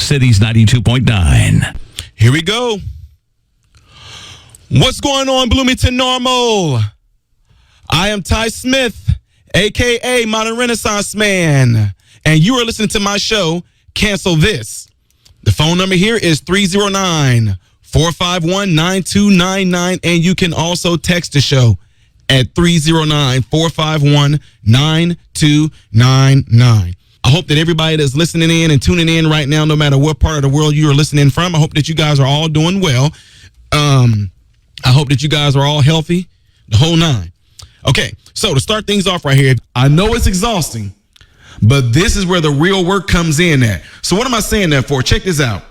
Cities 92.9. Here we go. What's going on, Bloomington Normal? I am Ty Smith, a.k.a. Modern Renaissance Man, and you are listening to my show, Cancel This. The phone number here is 309-451-9299, and you can also text the show at 309-451-9299. I hope that everybody that's listening in and tuning in right now, no matter what part of the world you are listening from, I hope that you guys are all doing well. I hope that you guys are all healthy, the whole nine. Okay, so to start things off right here, I know it's exhausting, but this is where the real work comes in at. So what am I saying that for? Check this out.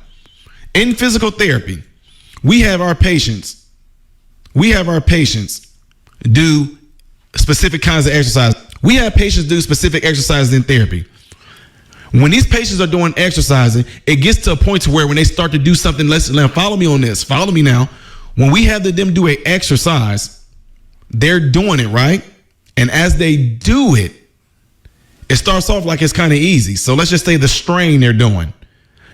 In physical therapy, we have our patients do specific kinds of exercise. We have patients do specific exercises in therapy. When these patients are doing exercising, it gets to a point to where when they start to do something, now follow me on this. Follow me now. When we have them do an exercise, they're doing it, right? And as they do it, it starts off like it's kind of easy. So let's just say the strain they're doing.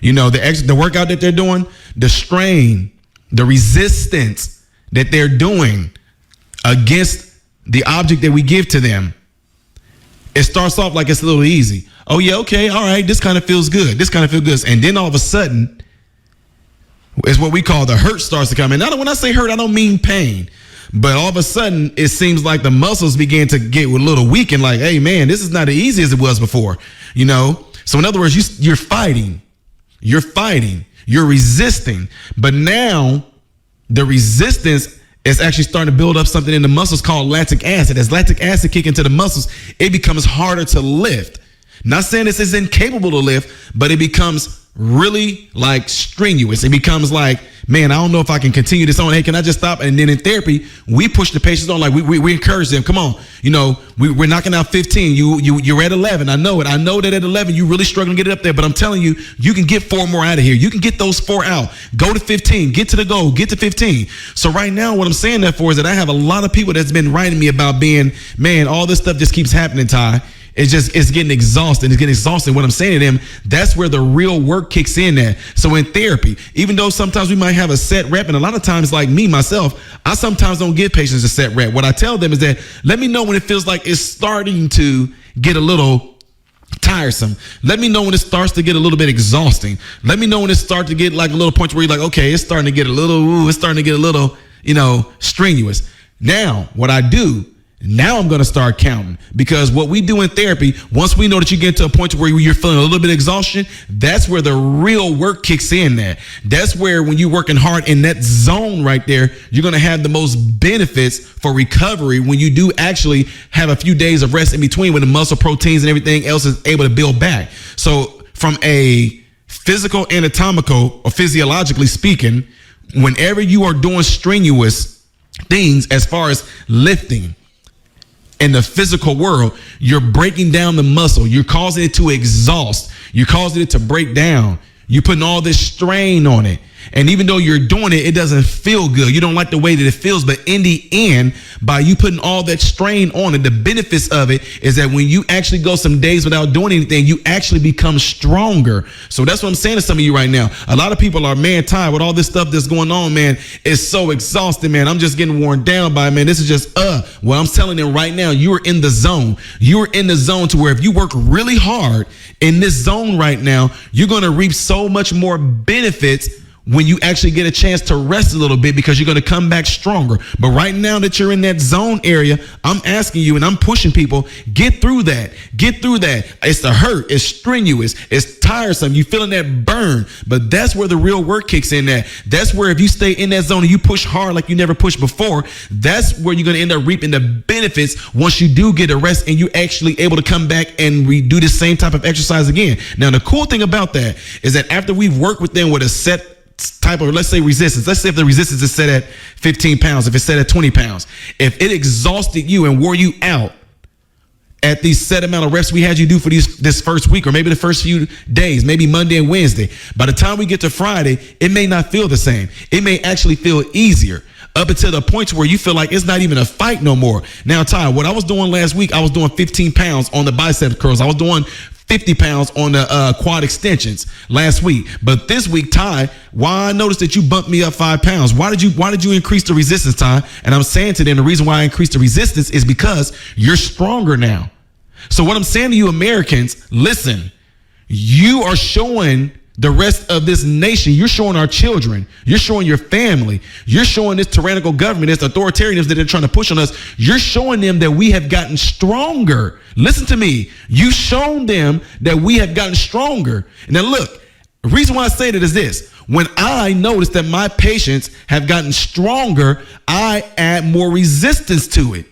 You know, the workout that they're doing, the strain, the resistance that they're doing against the object that we give to them. It starts off like it's a little easy. Oh, yeah, okay, all right, this kind of feels good. This kind of feels good. And then all of a sudden, it's what we call the hurt starts to come in. Now, when I say hurt, I don't mean pain. But all of a sudden, it seems like the muscles begin to get a little weak and like, hey, man, this is not as easy as it was before, you know? So in other words, you're fighting. You're resisting. But now the resistance is actually starting to build up something in the muscles called lactic acid. As lactic acid kick into the muscles, it becomes harder to lift. Not saying this is incapable to lift, but it becomes really like strenuous. It becomes like, man, I don't know if I can continue this on. Hey, can I just stop? And then in therapy, we push the patients on, like we encourage them. Come on, you know, we're knocking out 15. You're at 11. I know it. I know that at 11 you really struggling to get it up there, but I'm telling you, you can get 4 more out of here. You can get those 4 out. Go to 15. Get to the goal. Get to 15. So right now, what I'm saying that for is that I have a lot of people that's been writing me about being, man, all this stuff just keeps happening, Ty. It's getting exhausting. It's getting exhausting. What I'm saying to them, that's where the real work kicks in at. So in therapy, even though sometimes we might have a set rep, and a lot of times, like me, myself, I sometimes don't give patients a set rep. What I tell them is that, let me know when it feels like it's starting to get a little tiresome. Let me know when it starts to get a little bit exhausting. Let me know when it starts to get like a little point where you're like, okay, it's starting to get a little, strenuous. Now, what I do, now I'm going to start counting, because what we do in therapy, once we know that you get to a point where you're feeling a little bit of exhaustion, that's where the real work kicks in at. That's where when you're working hard in that zone right there, you're going to have the most benefits for recovery when you do actually have a few days of rest in between when the muscle proteins and everything else is able to build back. So from a physical, anatomical, or physiologically speaking, whenever you are doing strenuous things as far as lifting, in the physical world, you're breaking down the muscle. You're causing it to exhaust. You're causing it to break down. You're putting all this strain on it. And even though you're doing it, it doesn't feel good. You don't like the way that it feels. But in the end, by you putting all that strain on it, the benefits of it is that when you actually go some days without doing anything, you actually become stronger. So that's what I'm saying to some of you right now. A lot of people are, man, tired with all this stuff that's going on, man. It's so exhausting, man. I'm just getting worn down by it, man. This is just, well, I'm telling them right now, you are in the zone. You're in the zone to where if you work really hard in this zone right now, you're going to reap so much more benefits when you actually get a chance to rest a little bit, because you're going to come back stronger. But right now that you're in that zone area, I'm asking you and I'm pushing people, get through that. Get through that. It's the hurt. It's strenuous. It's tiresome. You feeling that burn. But that's where the real work kicks in at. That's where if you stay in that zone and you push hard like you never pushed before, that's where you're going to end up reaping the benefits once you do get a rest and you actually able to come back and redo the same type of exercise again. Now, the cool thing about that is that after we've worked with them with a set type of, let's say, resistance. Let's say if the resistance is set at 15 pounds, if it's set at 20 pounds, if it exhausted you and wore you out at the set amount of reps we had you do for this first week, or maybe the first few days, maybe Monday and Wednesday, by the time we get to Friday, it may not feel the same. It may actually feel easier, up until the point where you feel like it's not even a fight no more. Now, Ty, what I was doing last week, I was doing 15 pounds on the bicep curls. I was doing 50 pounds on the quad extensions last week. But this week, Ty, why I noticed that you bumped me up 5 pounds. Why did you increase the resistance, Ty? And I'm saying to them, the reason why I increased the resistance is because you're stronger now. So what I'm saying to you Americans, listen, you are showing the rest of this nation, you're showing our children, you're showing your family, you're showing this tyrannical government, this authoritarianism that they're trying to push on us. You're showing them that we have gotten stronger. Listen to me. You've shown them that we have gotten stronger. Now look, the reason why I say that is this. When I notice that my patients have gotten stronger, I add more resistance to it.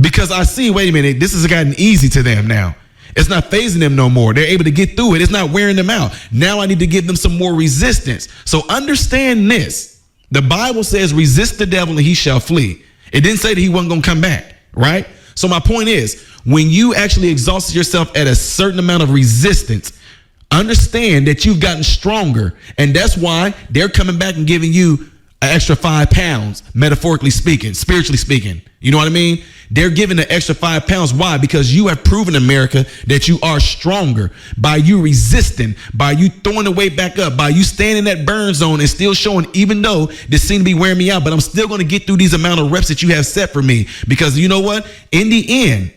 Because I see, wait a minute, this has gotten easy to them now. It's not phasing them no more. They're able to get through it. It's not wearing them out. Now I need to give them some more resistance. So understand this. The Bible says, resist the devil and he shall flee. It didn't say that he wasn't going to come back, right? So my point is, when you actually exhaust yourself at a certain amount of resistance, understand that you've gotten stronger. And that's why they're coming back and giving you an extra 5 pounds, metaphorically speaking, spiritually speaking. You know what I mean? They're giving the extra 5 pounds. Why? Because you have proven, America, that you are stronger by you resisting, by you throwing the weight back up, by you staying in that burn zone and still showing, even though this seems to be wearing me out, but I'm still going to get through these amount of reps that you have set for me. Because you know what? In the end,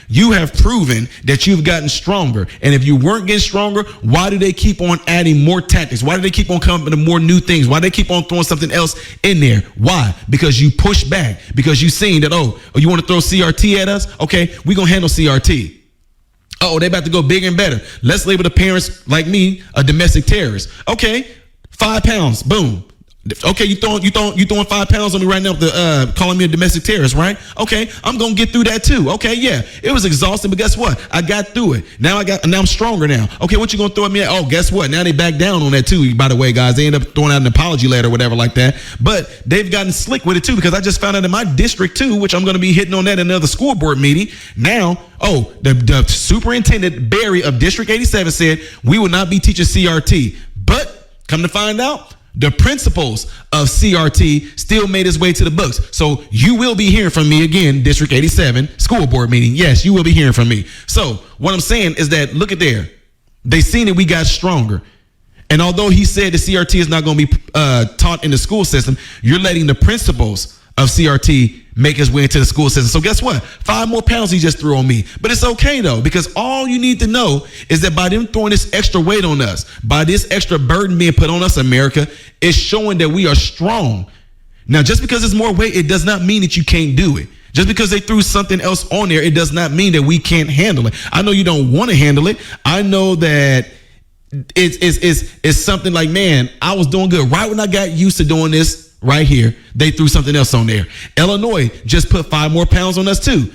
you have proven that you've gotten stronger. And if you weren't getting stronger, why do they keep on adding more tactics? Why do they keep on coming up with more new things? Why do they keep on throwing something else in there? Why? Because you push back. Because you've seen that, oh, you want to throw CRT at us? Okay, we're going to handle CRT. Oh, they about to go bigger and better. Let's label the parents like me a domestic terrorist. Okay, 5 pounds, boom. Okay, you throwing 5 pounds on me right now, calling me a domestic terrorist, right? Okay, I'm gonna get through that too. Okay, yeah, it was exhausting, but guess what? I got through it. Now I'm stronger now. Okay, what you gonna throw at me at? Oh, guess what? Now they back down on that too. By the way, guys, they end up throwing out an apology letter or whatever like that. But they've gotten slick with it too, because I just found out in my district too, which I'm gonna be hitting on that in another school board meeting. Now, the superintendent Barry of District 87 said we will not be teaching CRT, but come to find out, the principles of CRT still made its way to the books. So you will be hearing from me again, District 87 school board meeting. Yes, you will be hearing from me. So what I'm saying is that, look at there. They seen that we got stronger. And although he said the CRT is not going to be taught in the school system, you're letting the principles of CRT make his way into the school system. So guess what? 5 more pounds he just threw on me. But it's okay though, because all you need to know is that by them throwing this extra weight on us, by this extra burden being put on us, America, it's showing that we are strong. Now, just because it's more weight, it does not mean that you can't do it. Just because they threw something else on there, it does not mean that we can't handle it. I know you don't want to handle it. I know that it's something like, man, I was doing good. Right when I got used to doing this, right here, they threw something else on there. Illinois just put 5 more pounds on us too.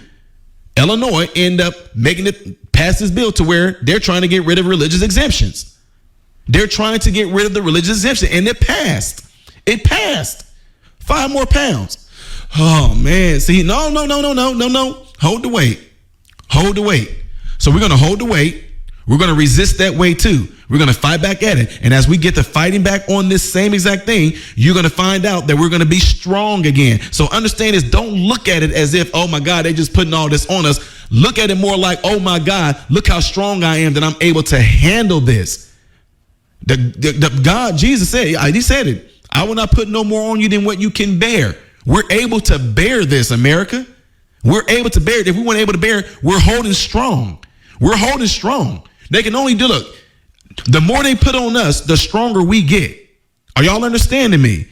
Illinois end up making it pass this bill to where they're trying to get rid of religious exemptions. They're trying to get rid of the religious exemption, and it passed. It passed. 5 more pounds. Oh man, see, no. Hold the weight. Hold the weight. So we're gonna hold the weight. We're going to resist that way too. We're going to fight back at it. And as we get to fighting back on this same exact thing, you're going to find out that we're going to be strong again. So understand this. Don't look at it as if, oh my God, they just putting all this on us. Look at it more like, oh my God, look how strong I am that I'm able to handle this. The God, Jesus said, he said it. I will not put no more on you than what you can bear. We're able to bear this, America. We're able to bear it. If we weren't able to bear it, we're holding strong. We're holding strong. They can only do, look, the more they put on us, the stronger we get. Are y'all understanding me?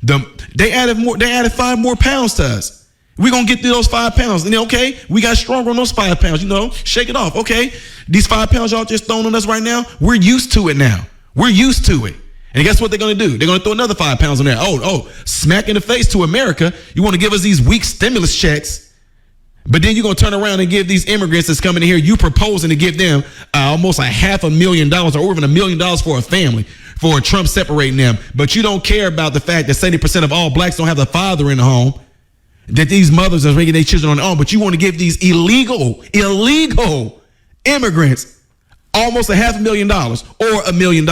They added 5 more pounds to us. We're going to get through those 5 pounds. And then, okay, we got stronger on those 5 pounds. Shake it off. Okay, these 5 pounds y'all just throwing on us right now, we're used to it now. We're used to it. And guess what they're going to do? They're going to throw another 5 pounds on there. Oh, smack in the face to America. You want to give us these weak stimulus checks. But then you're going to turn around and give these immigrants that's coming in here, you proposing to give them almost $500,000 or even $1 million for a family, for Trump separating them. But you don't care about the fact that 70% of all blacks don't have a father in the home, that these mothers are raising their children on their own. But you want to give these illegal immigrants almost $500,000 or $1 million.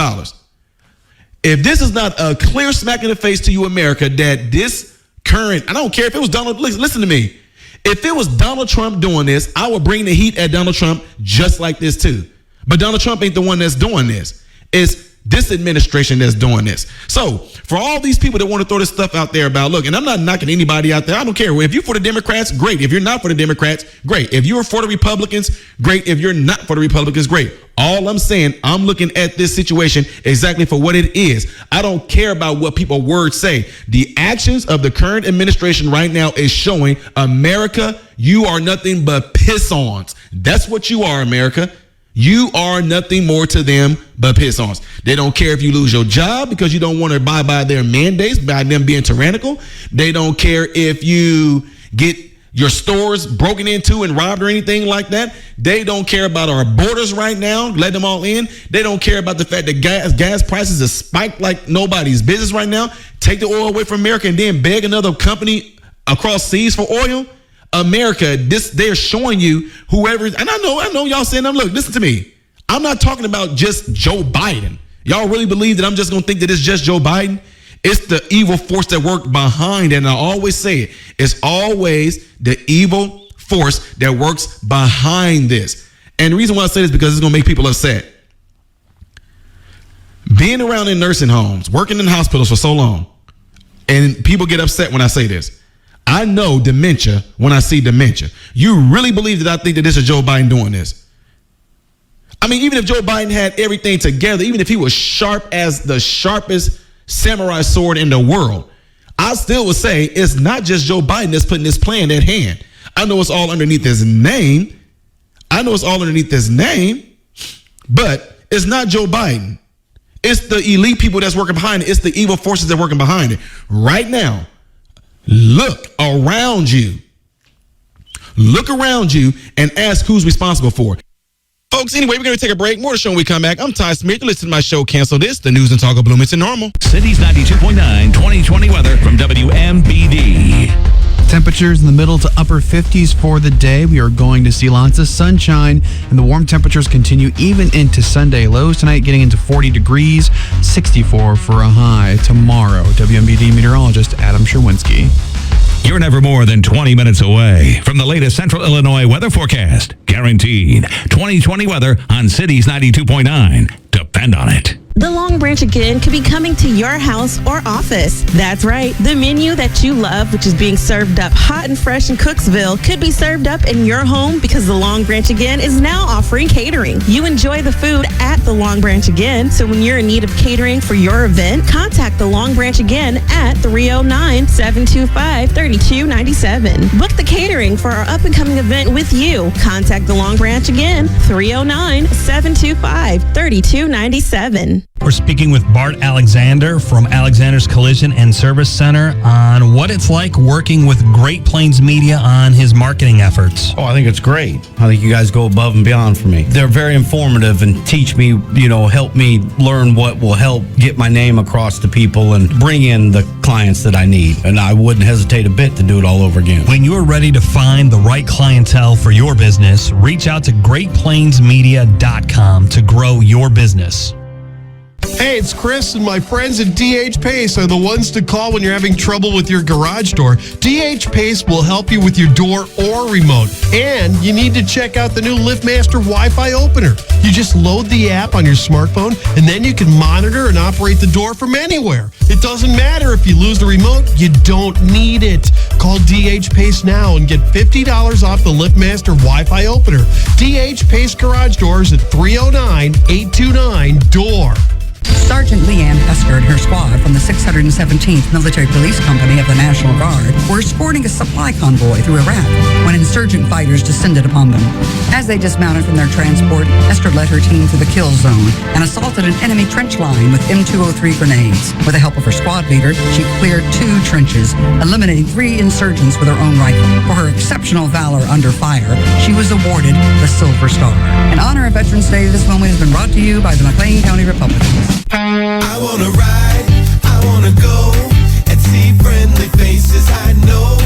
If this is not a clear smack in the face to you, America, that this current, I don't care if it was Donald, listen to me. If it was Donald Trump doing this, I would bring the heat at Donald Trump just like this too. But Donald Trump ain't the one that's doing this. It's this administration that's doing this. So for all these people that want to throw this stuff out there about, look, and I'm not knocking anybody out there. I don't care. If you're for the Democrats, great. If you're not for the Democrats, great. If you're for the Republicans, great. If you're not for the Republicans, great. All I'm saying, I'm looking at this situation exactly for what it is. I don't care about what people words say. The actions of the current administration right now is showing America, you are nothing but piss-ons. That's what you are, America. You are nothing more to them but piss-ons. They don't care if you lose your job because you don't want to abide by their mandates, by them being tyrannical. They don't care if you get your stores broken into and robbed or anything like that. They don't care about our borders right now, let them all in. They don't care about the fact that gas prices are spiked like nobody's business right now. Take the oil away from America and then beg another company across seas for oil. America, they're showing you whoever, and I know y'all saying, look, listen to me. I'm not talking about just Joe Biden. Y'all really believe that I'm just going to think that it's just Joe Biden? It's the evil force that worked behind it. And I always say it. It's always the evil force that works behind this. And the reason why I say this is because it's going to make people upset. Being around in nursing homes, working in hospitals for so long, and people get upset when I say this. I know dementia when I see dementia. You really believe that I think that this is Joe Biden doing this? I mean, even if Joe Biden had everything together, even if he was sharp as the sharpest samurai sword in the world, I still would say it's not just Joe Biden that's putting this plan at hand. I know it's all underneath his name. But it's not Joe Biden. It's the elite people that's working behind it. It's the evil forces that are working behind it. Right now, look around you. Look around you and ask who's responsible for it. Folks, anyway, we're going to take a break. More to the show when we come back. I'm Ty Smith. You're listening to my show, Cancel This, the news and talk of Bloomington Normal. Cities 92.9 2020 weather from WMBD. Temperatures in the middle to upper 50s for the day. We are going to see lots of sunshine, and the warm temperatures continue even into Sunday. Lows tonight getting into 40 degrees, 64 for a high tomorrow. WMBD meteorologist Adam Sherwinski. You're never more than 20 minutes away from the latest Central Illinois weather forecast. Guaranteed 2020 weather on Cities 92.9. Depend on it. The Long Branch again could be coming to your house or office. That's right. The menu that you love, which is being served up hot and fresh in Cooksville, could be served up in your home because the Long Branch again is now offering catering. You enjoy the food at the Long Branch again, so when you're in need of catering for your event, contact the Long Branch again at 309-725-3297. Book the catering for our up-and-coming event with you. Contact the Long Branch again, 309-725-3297. We're speaking with Bart Alexander from Alexander's Collision and Service Center on what it's like working with Great Plains Media on his marketing efforts. Oh, I think it's great. I think you guys go above and beyond for me. They're very informative and teach me, help me learn what will help get my name across to people and bring in the clients that I need. And I wouldn't hesitate a bit to do it all over again. When you're ready to find the right clientele for your business, reach out to GreatPlainsMedia.com to grow your business. Hey, it's Chris, and my friends at DH Pace are the ones to call when you're having trouble with your garage door. DH Pace will help you with your door or remote. And you need to check out the new LiftMaster Wi-Fi opener. You just load the app on your smartphone, and then you can monitor and operate the door from anywhere. It doesn't matter if you lose the remote, you don't need it. Call DH Pace now and get $50 off the LiftMaster Wi-Fi opener. DH Pace Garage Doors at 309-829-DOOR. Sergeant Leanne Hesker and her squad from the 617th Military Police Company of the National Guard were escorting a supply convoy through Iraq when insurgent fighters descended upon them. As they dismounted from their transport, Hesker led her team through the kill zone and assaulted an enemy trench line with M203 grenades. With the help of her squad leader, she cleared 2 trenches, eliminating 3 insurgents with her own rifle. For her exceptional valor under fire, she was awarded the Silver Star. In honor of Veterans Day, this moment has been brought to you by the McLean County Republicans. I wanna ride, I wanna go and see friendly faces I know.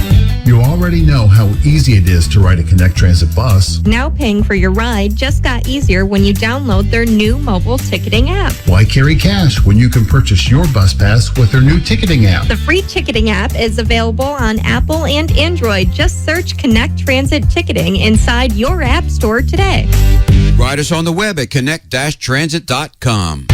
You already know how easy easy it is to ride a Connect Transit bus. Now paying for your ride just got easier when you download their new mobile ticketing app. Why carry cash when you can purchase your bus pass with their new ticketing app? The free ticketing app is available on Apple and Android. Just search Connect Transit Ticketing inside your app store today. Ride us on the web at connect-transit.com.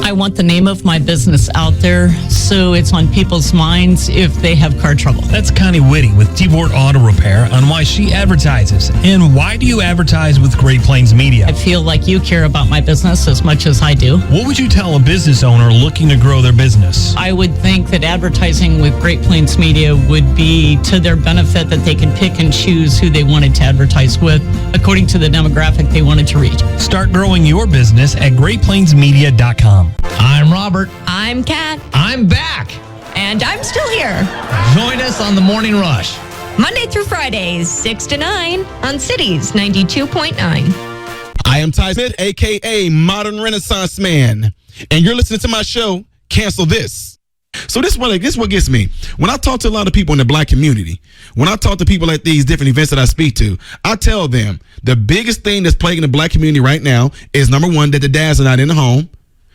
I want the name of my business out there so it's on people's minds if they have car trouble. That's Connie Whitty with T-Board Auto Repair on why she advertises. And why do you advertise with Great Plains Media? I feel like you care about my business as much as I do. What would you tell a business owner looking to grow their business? I would think that advertising with Great Plains Media would be to their benefit, that they can pick and choose who they wanted to advertise with according to the demographic they wanted to reach. Start growing your business at GreatPlainsMedia.com. I'm Robert. I'm Kat. I'm back. And I'm still here. Join us on the Morning Rush. Monday through Fridays, 6 to 9 on Cities 92.9. I am Ty Smith, a.k.a. Modern Renaissance Man, and you're listening to my show, Cancel This. So this is what gets me. When I talk to a lot of people in the black community, when I talk to people at these different events that I speak to, I tell them the biggest thing that's plaguing the black community right now is, number one, that the dads are not in the home.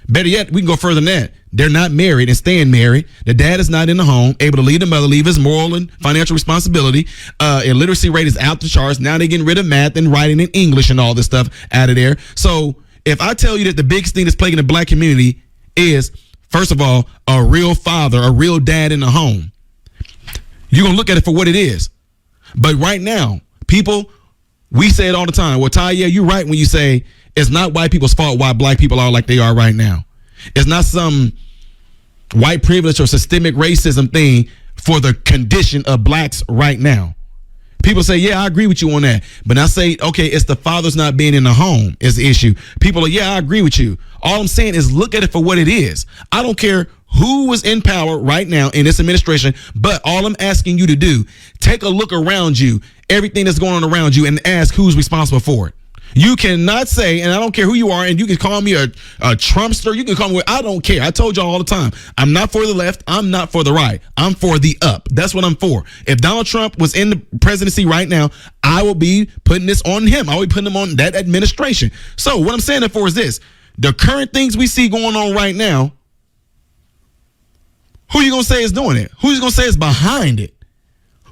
Better yet, we can go further than that. They're not married and staying married. The dad is not in the home, able to lead the mother, leave his moral and financial responsibility. Illiteracy rate is out the charts. Now they're getting rid of math and writing and English and all this stuff out of there. So if I tell you that the biggest thing that's plaguing the black community is, first of all, a real father, a real dad in the home, you're going to look at it for what it is. But right now, people, we say it all the time. Well, Ty, yeah, you're right when you say it's not white people's fault why black people are like they are right now. It's not some white privilege or systemic racism thing for the condition of blacks right now. People say, yeah, I agree with you on that. But I say, okay, it's the fathers not being in the home is the issue. People are, yeah, I agree with you. All I'm saying is look at it for what it is. I don't care who was in power right now in this administration, but all I'm asking you to do, take a look around you, everything that's going on around you, and ask who's responsible for it. You cannot say, and I don't care who you are, and you can call me a Trumpster, you can call me, I don't care. I told y'all all the time, I'm not for the left, I'm not for the right, I'm for the up. That's what I'm for. If Donald Trump was in the presidency right now, I will be putting this on him. I will be putting him on that administration. So what I'm saying that for is this, the current things we see going on right now, who you going to say is doing it? Who's going to say is behind it?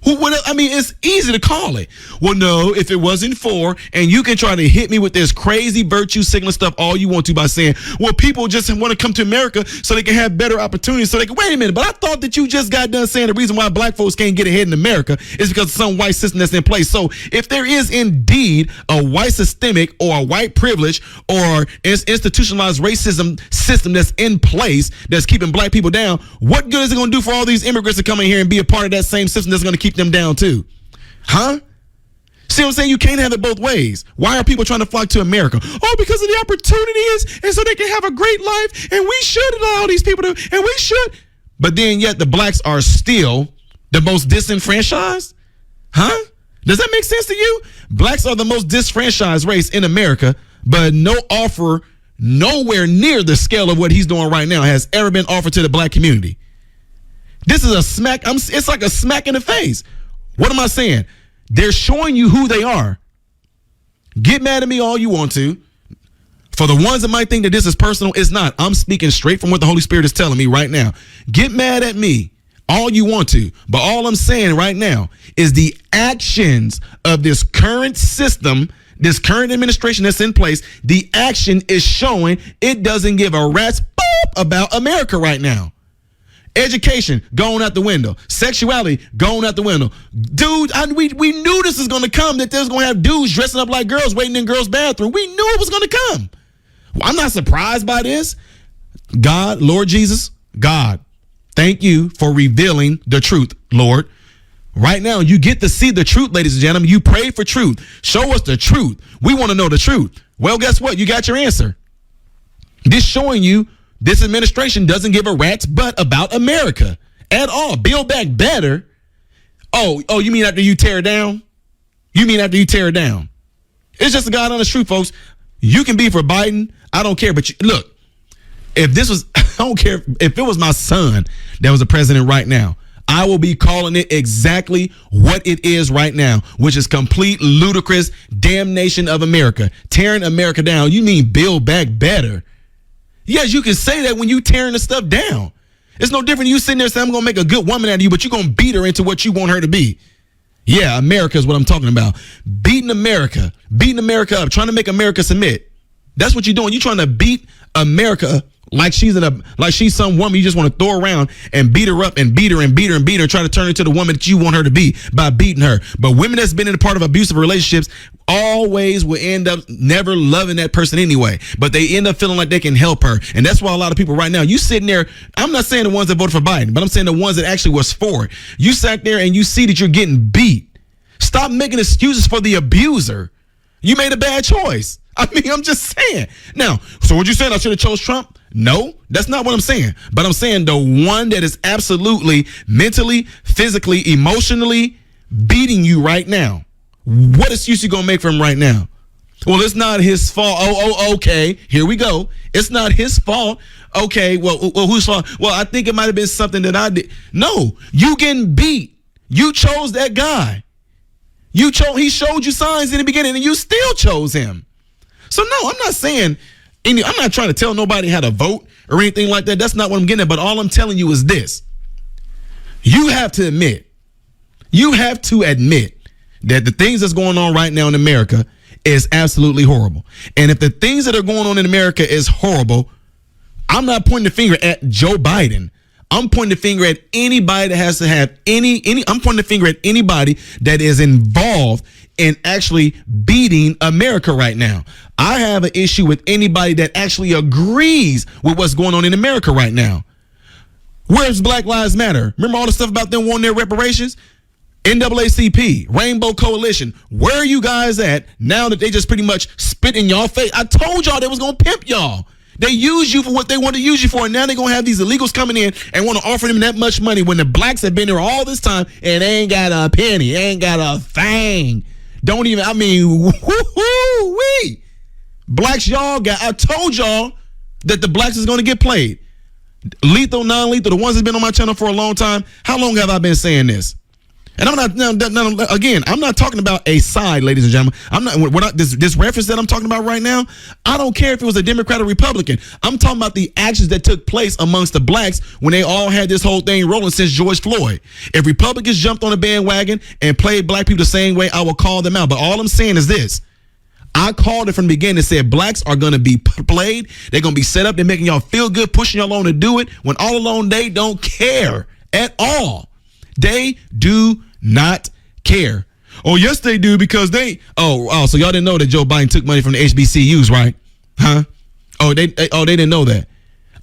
It's easy to call it. Well, no, if it wasn't for, and you can try to hit me with this crazy virtue signaling stuff all you want to by saying, well, people just want to come to America so they can have better opportunities. So they can, wait a minute, but I thought that you just got done saying the reason why black folks can't get ahead in America is because of some white system that's in place. So if there is indeed a white systemic or a white privilege or institutionalized racism system that's in place that's keeping black people down, what good is it going to do for all these immigrants to come in here and be a part of that same system that's going to keep them down too? Huh? See what I'm saying? You can't have it both ways. Why are people trying to flock to America? Oh, because of the opportunities, and so they can have a great life, and we should allow these people to, and we should. But then yet the blacks are still the most disenfranchised? Huh? Does that make sense to you? Blacks are the most disfranchised race in America, but no offer nowhere near the scale of what he's doing right now has ever been offered to the black community. This is a smack. It's like a smack in the face. What am I saying? They're showing you who they are. Get mad at me all you want to. For the ones that might think that this is personal, it's not. I'm speaking straight from what the Holy Spirit is telling me right now. Get mad at me all you want to. But all I'm saying right now is the actions of this current system, this current administration that's in place, the action is showing it doesn't give a rat's boop about America right now. Education going out the window. Sexuality going out the window. Dude, we knew this was going to come, that there's going to have dudes dressing up like girls waiting in girls' bathroom. We knew it was going to come. Well, I'm not surprised by this. God, Lord Jesus, God, thank you for revealing the truth, Lord. Right now, you get to see the truth, ladies and gentlemen. You pray for truth. Show us the truth. We want to know the truth. Well, guess what? You got your answer. This showing you this administration doesn't give a rat's butt about America at all. Build back better. Oh, you mean after you tear it down? You mean after you tear it down? It's just a God honest truth, folks. You can be for Biden. I don't care. But look, if this was, I don't care if it was my son that was the president right now. I will be calling it exactly what it is right now, which is complete ludicrous damnation of America. Tearing America down. You mean build back better. Yes, you can say that when you tearing the stuff down. It's no different. You sitting there saying, I'm going to make a good woman out of you, but you're going to beat her into what you want her to be. Yeah, America is what I'm talking about. Beating America up, trying to make America submit. That's what you're doing. You're trying to beat America like she's some woman you just want to throw around and beat her up and beat her and beat her and beat her and try to turn her into the woman that you want her to be by beating her. But women that's been in a part of abusive relationships always will end up never loving that person anyway. But they end up feeling like they can help her. And that's why a lot of people right now, you sitting there, I'm not saying the ones that voted for Biden, but I'm saying the ones that actually was for it. You sat there and you see that you're getting beat. Stop making excuses for the abuser. You made a bad choice. I mean, I'm just saying. Now, so what you saying? I should have chose Trump? No, that's not what I'm saying. But I'm saying the one that is absolutely mentally, physically, emotionally beating you right now. What excuse you gonna make for him right now? Well, it's not his fault. Okay. Here we go. It's not his fault. Okay. Well, whose fault? Well, I think it might have been something that I did. No, you getting beat. You chose that guy. He showed you signs in the beginning, and you still chose him. So no, I'm not saying I'm not trying to tell nobody how to vote or anything like that. That's not what I'm getting at. But all I'm telling you is this. You have to admit that the things that's going on right now in America is absolutely horrible. And if the things that are going on in America is horrible, I'm not pointing the finger at Joe Biden. I'm pointing the finger at anybody that has to have I'm pointing the finger at anybody that is involved in actually beating America right now. I have an issue with anybody that actually agrees with what's going on in America right now. Where's Black Lives Matter? Remember all the stuff about them wanting their reparations? NAACP, Rainbow Coalition. Where are you guys at now that they just pretty much spit in y'all face? I told y'all they was going to pimp y'all. They use you for what they want to use you for, and now they're going to have these illegals coming in and want to offer them that much money when the blacks have been here all this time and they ain't got a penny, ain't got a thing. Woo-hoo-wee. Blacks, I told y'all that the blacks is going to get played. Lethal, non-lethal, the ones that's been on my channel for a long time. How long have I been saying this? And I'm not talking about a side, ladies and gentlemen. This reference that I'm talking about right now, I don't care if it was a Democrat or Republican. I'm talking about the actions that took place amongst the blacks when they all had this whole thing rolling since George Floyd. If Republicans jumped on the bandwagon and played black people the same way, I will call them out. But all I'm saying is this. I called it from the beginning and said blacks are going to be played. They're going to be set up. They're making y'all feel good, pushing y'all on to do it, when all along they don't care at all. They do not care. Oh, yes, they do, because so y'all didn't know that Joe Biden took money from the HBCUs, right? Huh? They didn't know that.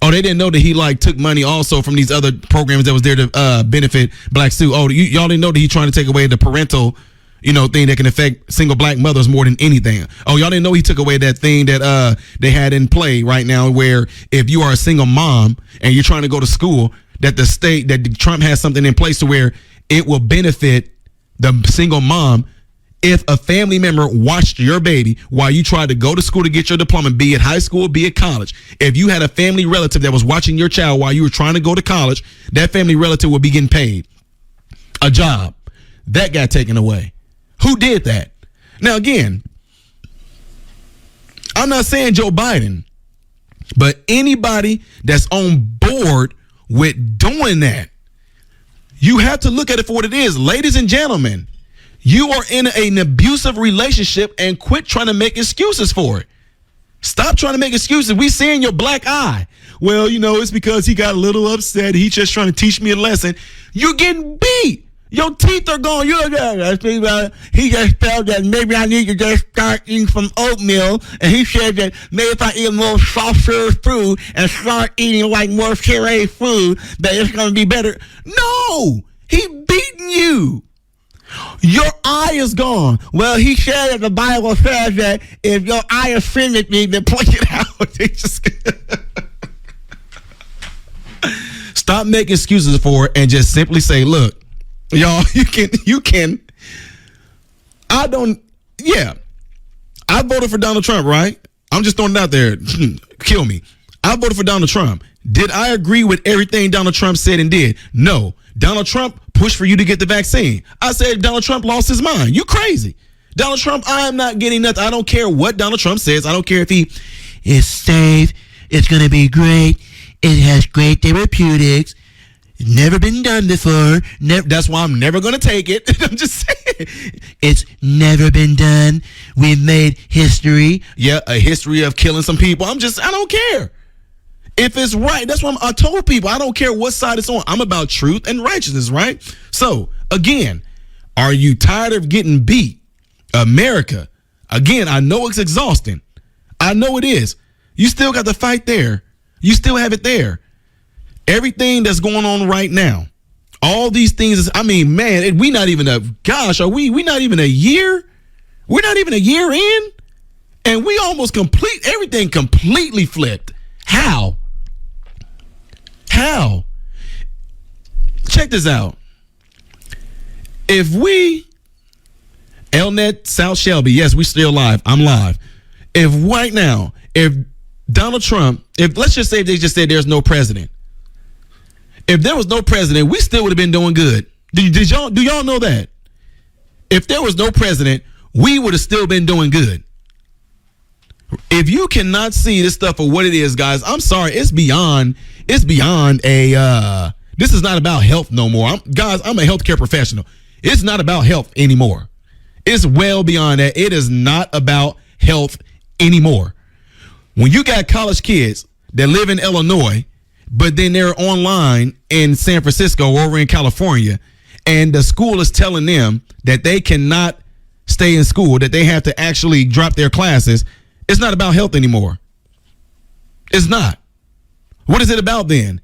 Oh, they didn't know that he took money also from these other programs that was there to benefit blacks too. Oh, y'all didn't know that he's trying to take away the parental, thing that can affect single black mothers more than anything. Oh, y'all didn't know he took away that thing that they had in play right now, where if you are a single mom and you're trying to go to school, that Trump has something in place to where it will benefit the single mom if a family member watched your baby while you tried to go to school to get your diploma, be it high school, be it college. If you had a family relative that was watching your child while you were trying to go to college, that family relative would be getting paid a job. That got taken away. Who did that? Now, again, I'm not saying Joe Biden, but anybody that's on board with doing that, you have to look at it for what it is. Ladies and gentlemen, you are in an abusive relationship and quit trying to make excuses for it. Stop trying to make excuses. We seeing your black eye. Well, it's because he got a little upset. He's just trying to teach me a lesson. You're getting beat. Your teeth are gone. He just felt that maybe I need to just start eating some oatmeal. And he said that maybe if I eat more soft serve food and start eating more pureed food, that it's going to be better. No, he beating you. Your eye is gone. Well, he said that the Bible says that if your eye offended me, then pluck it out. They just stop making excuses for it and just simply say, look, y'all, you can. I voted for Donald Trump, right? I'm just throwing it out there. Kill me. I voted for Donald Trump. Did I agree with everything Donald Trump said and did? No. Donald Trump pushed for you to get the vaccine. I said Donald Trump lost his mind. You crazy. Donald Trump, I am not getting nothing. I don't care what Donald Trump says. I don't care if he is safe. It's going to be great. It has great therapeutics. Never been done before. That's why I'm never going to take it. I'm just saying. It's never been done. We've made history. Yeah, a history of killing some people. I don't care. If it's right, that's why I told people, I don't care what side it's on. I'm about truth and righteousness, right? So, again, are you tired of getting beat? America, again, I know it's exhausting. I know it is. You still got the fight there. You still have it there. Everything that's going on right now, all these things, man, we not even we not even a year? We're not even a year in? And we almost everything completely flipped. How? Check this out. If Elnet South Shelby, yes, we still live. I'm live. If Donald Trump, let's just say they just said there's no president. If there was no president, we still would have been doing good. Do y'all know that? If there was no president, we would have still been doing good. If you cannot see this stuff for what it is, guys, I'm sorry. It's beyond this is not about health no more. I'm a healthcare professional. It's not about health anymore. It's well beyond that. It is not about health anymore. When you got college kids that live in Illinois, but then they're online in San Francisco or over in California, and the school is telling them that they cannot stay in school, that they have to actually drop their classes, it's not about health anymore. It's not. What is it about then?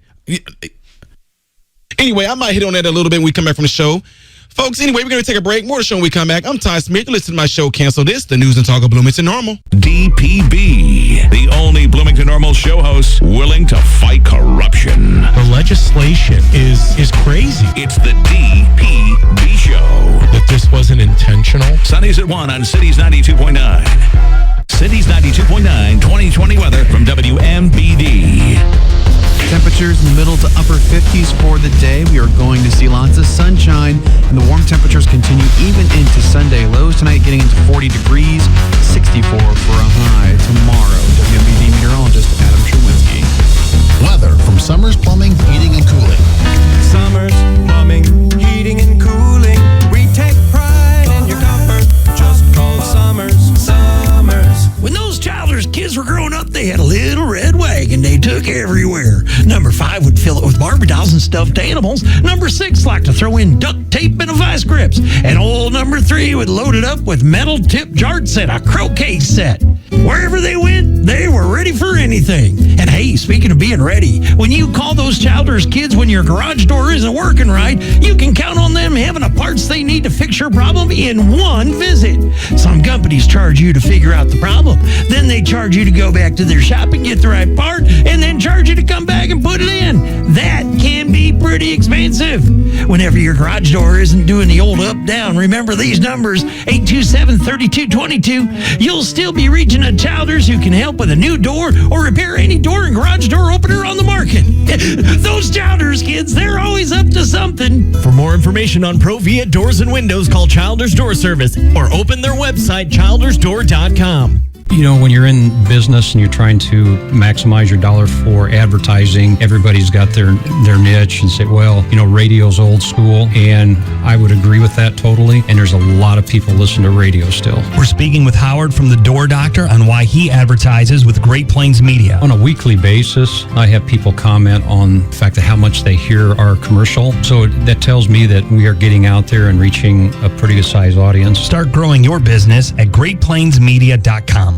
Anyway, I might hit on that a little bit when we come back from the show. Folks, anyway, we're going to take a break. More of the show when we come back. I'm Ty Smith. You listen to my show, Cancel This, the news and talk of Bloomington Normal. DPB, the only Bloomington Normal show host willing to fight corruption. The legislation is crazy. It's the DPB show. That this wasn't intentional. Sundays at 1 on Cities 92.9. Cities 92.9 2020 weather from WMBD. Temperatures in the middle to upper 50s for the day. We are going to see lots of sunshine, and the warm temperatures continue even into Sunday. Lows tonight getting into 40 degrees, 64 for a high tomorrow. WMBD meteorologist Adam Sherwinski. Weather from Summers Plumbing, Heating, and Cooling. Summers, plumbing, heating, and cooling. We take pride in your comfort. Just call Summers. When those childless kids were growing up, they had a little red wagon they took everywhere. Number 5 would fill it with Barbie dolls and stuffed animals. Number 6 liked to throw in duct tape and a vice grips. And old number 3 would load it up with metal tip jarts and a croquet set. Wherever they went, they were ready for anything. And hey, speaking of being ready, when you call those childless kids when your garage door isn't working right, you can count on them having the parts they need to fix your problem in one visit. Some companies charge you to figure out the problem. Then they charge you to go back to their shop and get the right part, and then charge you to come back and put it in. That can be pretty expensive. Whenever your garage door isn't doing the old up-down, remember these numbers, 827-3222. You'll still be reaching a Childers who can help with a new door or repair any door and garage door opener on the market. Those Childers kids, they're always up to something. For more information on ProVia Doors and Windows, call Childers Door Service or open their website, childersdoor.com. You know, when you're in business and you're trying to maximize your dollar for advertising, everybody's got their niche and say, well, you know, radio's old school. And I would agree with that totally. And there's a lot of people listen to radio still. We're speaking with Howard from The Door Doctor on why he advertises with Great Plains Media. On a weekly basis, I have people comment on the fact that how much they hear our commercial. So that tells me that we are getting out there and reaching a pretty good sized audience. Start growing your business at greatplainsmedia.com.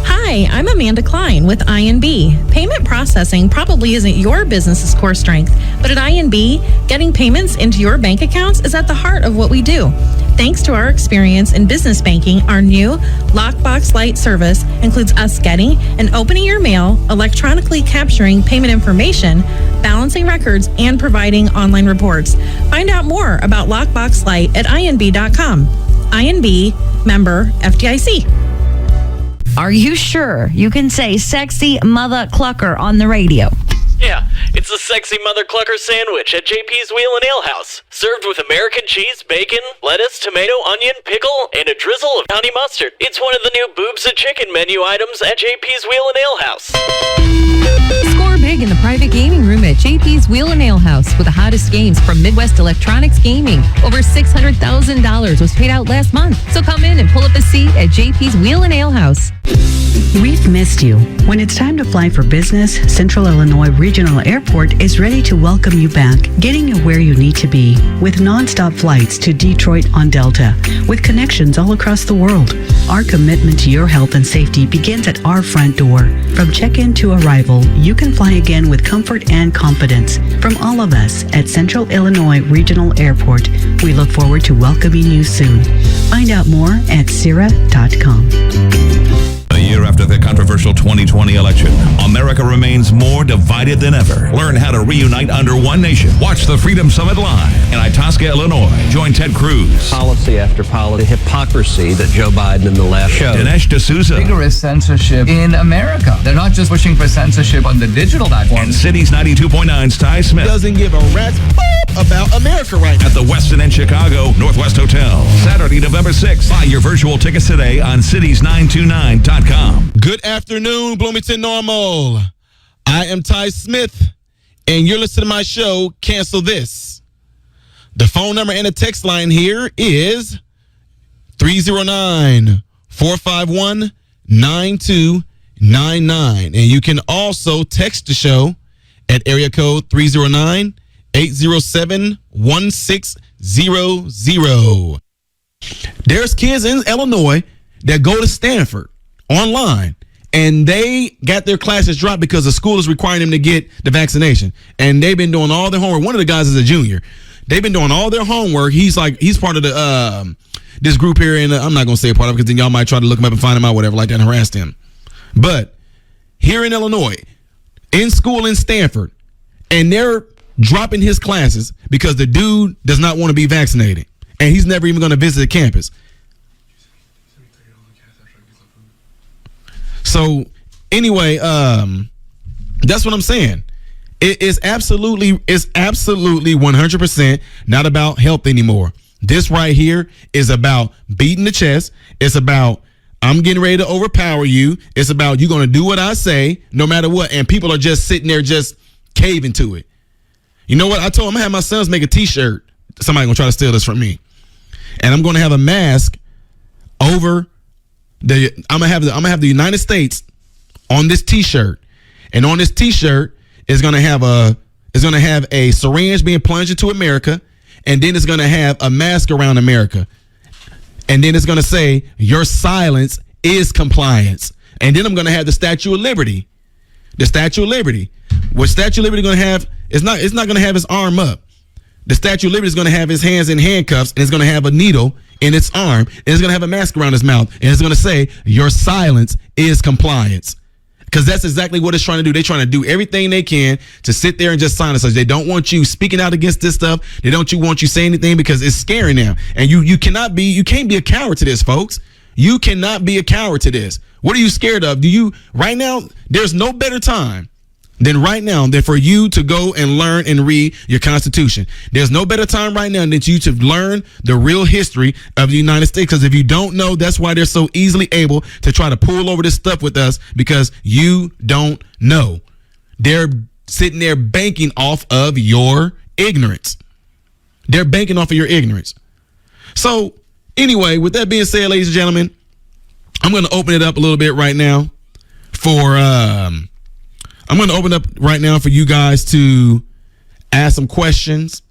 Hi, I'm Amanda Klein with INB. Payment processing probably isn't your business's core strength, but at INB, getting payments into your bank accounts is at the heart of what we do. Thanks to our experience in business banking, our new Lockbox Lite service includes us getting and opening your mail, electronically capturing payment information, balancing records, and providing online reports. Find out more about Lockbox Lite at INB.com. INB, member FDIC. Are you sure you can say sexy mother clucker on the radio? Yeah, it's It's the sexy mother clucker sandwich at JP's Wheel and Ale House. Served with American cheese, bacon, lettuce, tomato, onion, pickle, and a drizzle of honey mustard. It's one of the new boobs of chicken menu items at JP's Wheel and Ale House. Score big in the private gaming room at JP's Wheel and Ale House with the hottest games from Midwest Electronics Gaming. Over $600,000 was paid out last month. So come in and pull up a seat at JP's Wheel and Ale House. We've missed you. When it's time to fly for business, Central Illinois Regional Airport is ready to welcome you back, getting you where you need to be, with nonstop flights to Detroit on Delta, with connections all across the world. Our commitment to your health and safety begins at our front door. From check-in to arrival, you can fly again with comfort and confidence. From all of us at Central Illinois Regional Airport, we look forward to welcoming you soon. Find out more at Sierra.com. A year after the controversial 2020 election, America remains more divided than ever. Learn how to reunite under one nation. Watch the Freedom Summit live in Itasca, Illinois. Join Ted Cruz, Policy after policy, the hypocrisy that Joe Biden and the left show. Dinesh D'Souza, Vigorous censorship in America. They're not just pushing for censorship on the digital platform. and Cities 92.9's Ty Smith. Doesn't give a rat's about America right now. At the Westin in Chicago, Northwest Hotel. Saturday, November 6th. Buy your virtual tickets today on cities929.com. Good afternoon, Bloomington Normal. I am Ty Smith, and you're listening to my show, Cancel This. The phone number and the text line here is 309-451-9299. And you can also text the show at area code 309-807-1600. There's kids in Illinois that go to Stanford online, and they got their classes dropped because the school is requiring them to get the vaccination. And they've been doing all their homework. One of the guys is a junior. They've been doing all their homework. He's part of the this group here, and I'm not going to say part of it because then y'all might try to look him up and find him out, whatever, like that, and harass him. But here in Illinois, in school in Stanford, and they're dropping his classes because the dude does not want to be vaccinated, and he's never even going to visit the campus. So anyway, that's what I'm saying. It's absolutely 100% not about health anymore. This right here is about beating the chest. It's about I'm getting ready to overpower you. It's about you're going to do what I say no matter what. And people are just sitting there just caving to it. You know what? I told him I have my sons make a T-shirt. Somebody going to try to steal this from me. And I'm going to have a mask over I'm gonna have the United States on this T-shirt, and on this T-shirt is gonna have a syringe being plunged into America, and then it's gonna have a mask around America, and then it's gonna say your silence is compliance, and then I'm gonna have the Statue of Liberty. The Statue of Liberty. What Statue of Liberty gonna have? It's not gonna have his arm up. The Statue of Liberty is going to have his hands in handcuffs, and it's going to have a needle in its arm, and it's going to have a mask around his mouth, and it's going to say, your silence is compliance. Because that's exactly what it's trying to do. They're trying to do everything they can to sit there and just silence us. They don't want you speaking out against this stuff. They don't want you saying anything because it's scaring them. And you can't be a coward to this, folks. You cannot be a coward to this. What are you scared of? Right now, there's no better time than for you to go and learn and read your Constitution. There's no better time right now than you to learn the real history of the United States. Because if you don't know, that's why they're so easily able to try to pull over this stuff with us, because you don't know. They're sitting there banking off of your ignorance. They're banking off of your ignorance. So anyway, with that being said, ladies and gentlemen, I'm going to open it up a little bit right now for you guys to ask some questions.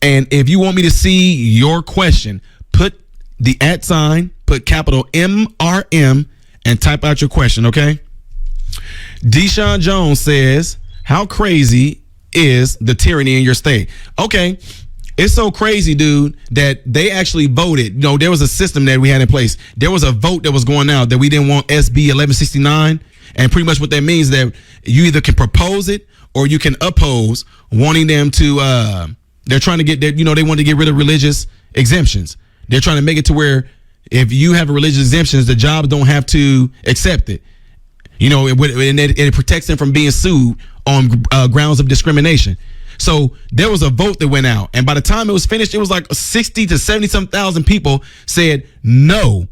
And if you want me to see your question, put the @, put capital MRM, and type out your question, okay? Deshaun Jones says, how crazy is the tyranny in your state? Okay, it's so crazy, dude, that they actually voted. There was a system that we had in place. There was a vote that was going out that we didn't want SB 1169. And pretty much what that means is that you either can propose it or you can oppose wanting them to, they're trying to get, they want to get rid of religious exemptions. They're trying to make it to where if you have a religious exemptions, the jobs don't have to accept it. You know, and it protects them from being sued on grounds of discrimination. So there was a vote that went out, and by the time it was finished, it was like 60 to 70-some thousand people said, no,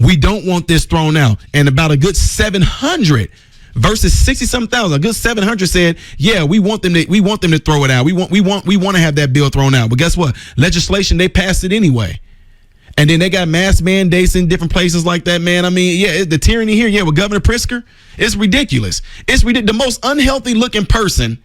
we don't want this thrown out. And about a good 700 versus 60-some thousand, a good 700 said, yeah, we want them to throw it out. We want to have that bill thrown out. But guess what? Legislation, they passed it anyway. And then they got mask mandates in different places like that, man. I mean, yeah, the tyranny here, yeah, with Governor Pritzker, it's ridiculous. It's ridiculous. The most unhealthy looking person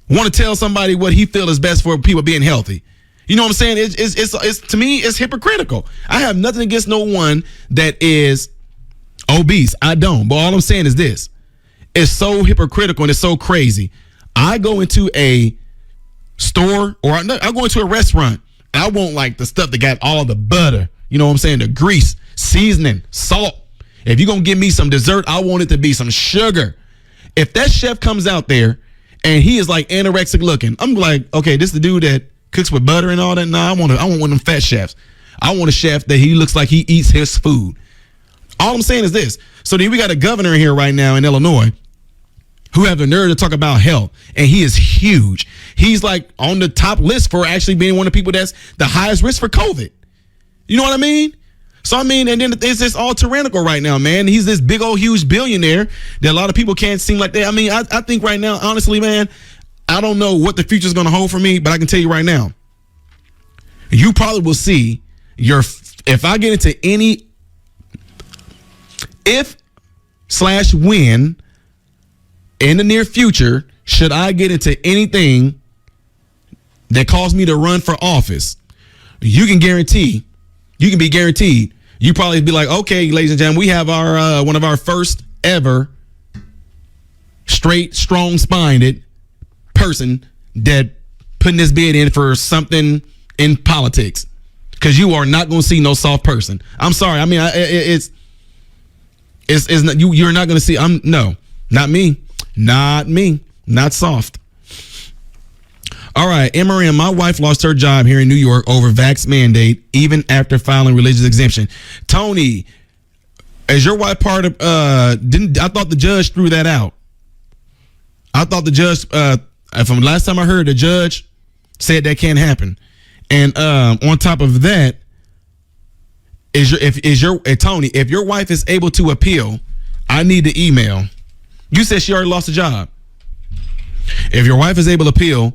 want to tell somebody what he feels is best for people being healthy. You know what I'm saying? It's to me, it's hypocritical. I have nothing against no one that is obese. I don't. But all I'm saying is this. It's so hypocritical and it's so crazy. I go into a store or I go into a restaurant. I want like the stuff that got all the butter. You know what I'm saying? The grease, seasoning, salt. If you're going to give me some dessert, I want it to be some sugar. If that chef comes out there and he is like anorexic looking, I'm like, okay, this is the dude that cooks with butter and all that. Nah, I want one of them fat chefs. I want a chef that he looks like he eats his food. All I'm saying is this. So then we got a governor here right now in Illinois who have the nerve to talk about health, and he is huge. He's like on the top list for actually being one of the people that's the highest risk for COVID. You know what I mean? So, I mean, and then it's just all tyrannical right now, man. He's this big old huge billionaire that a lot of people can't seem like that. I mean, I think right now, honestly, man, I don't know what the future is going to hold for me, but I can tell you right now, you probably will see if I get into any when in the near future, should I get into anything that caused me to run for office, you can be guaranteed. You probably be like, okay, ladies and gentlemen, we have our one of our first ever straight, strong-spined person that putting this bid in for something in politics, because you are not going to see no soft person. I'm sorry. I mean, it's not, you're not going to see. Not me, not soft. All right, MRM, my wife lost her job here in New York over vax mandate, even after filing religious exemption. Tony, is your wife part of, I thought the judge threw that out. I thought the judge, from last time I heard, the judge said that can't happen. And on top of that, Tony, if your wife is able to appeal, I need the email. You said she already lost a job. If your wife is able to appeal,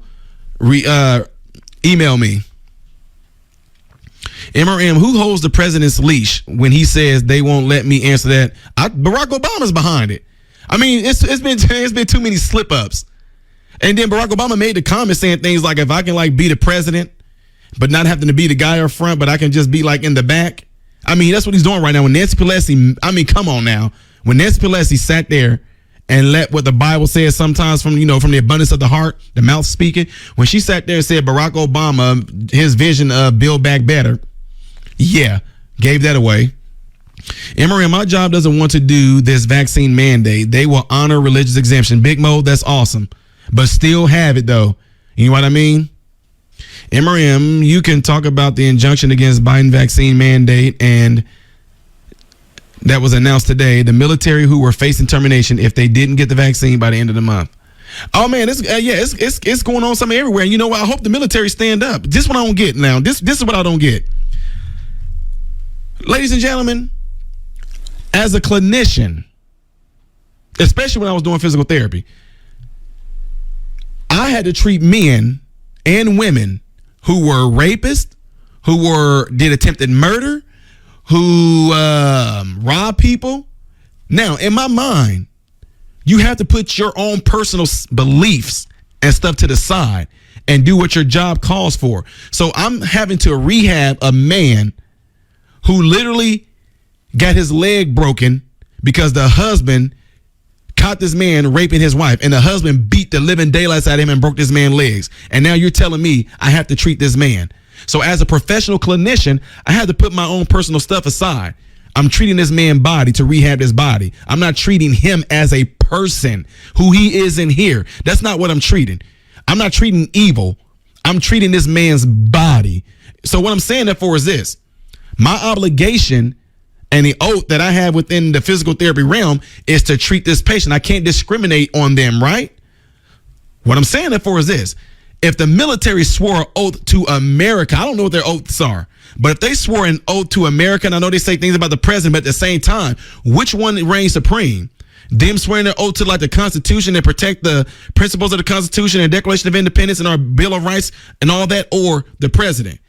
email me. MRM, who holds the president's leash when he says they won't let me answer that? Barack Obama's behind it. I mean, it's been too many slip ups. And then Barack Obama made the comment saying things like, if I can like be the president, but not having to be the guy up front, but I can just be like in the back. I mean, that's what he's doing right now. When Nancy Pelosi, I mean, come on now. When Nancy Pelosi sat there and let what the Bible says sometimes from the abundance of the heart, the mouth speaking. When she sat there and said Barack Obama, his vision of Build Back Better, yeah, gave that away. MRM, my job doesn't want to do this vaccine mandate. They will honor religious exemption. Big Mo, that's awesome. But still have it, though. You know what I mean? MRM, you can talk about the injunction against Biden vaccine mandate and that was announced today. The military who were facing termination if they didn't get the vaccine by the end of the month. Oh man, it's going on something everywhere. And you know what? I hope the military stand up. This is what I don't get now. This is what I don't get. Ladies and gentlemen, as a clinician, especially when I was doing physical therapy, I had to treat men and women who were rapists, who did attempted murder, who rob people. Now, in my mind, you have to put your own personal beliefs and stuff to the side and do what your job calls for. So I'm having to rehab a man who literally got his leg broken because the husband caught this man raping his wife, and the husband beat the living daylights out of him and broke this man's legs. And now you're telling me I have to treat this man. So as a professional clinician, I had to put my own personal stuff aside. I'm treating this man's body to rehab his body. I'm not treating him as a person who he is in here. That's not what I'm treating. I'm not treating evil. I'm treating this man's body. So what I'm saying that for is this. My obligation And the oath that I have within the physical therapy realm is to treat this patient. I can't discriminate on them, right? What I'm saying that for is this. If the military swore an oath to America, I don't know what their oaths are, but if they swore an oath to America, and I know they say things about the president, but at the same time, which one reigns supreme? Them swearing their oath to like the Constitution and protect the principles of the Constitution and Declaration of Independence and our Bill of Rights and all that, or the president?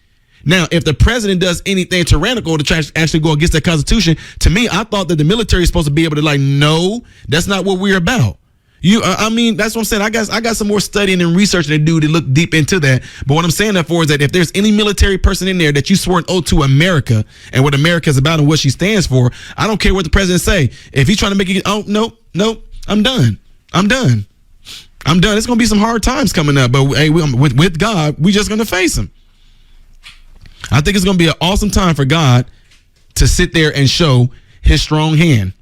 Now, if the president does anything tyrannical to try to actually go against the Constitution, to me, I thought that the military is supposed to be able to like, no, that's not what we're about. I mean, that's what I'm saying. I got some more studying and research to do to look deep into that. But what I'm saying that for is that if there's any military person in there that you swore an oath to America and what America is about and what she stands for, I don't care what the president say. If he's trying to make it, oh, nope, I'm done. It's going to be some hard times coming up. But hey, with God, we just going to face him. I think it's going to be an awesome time for God to sit there and show his strong hand.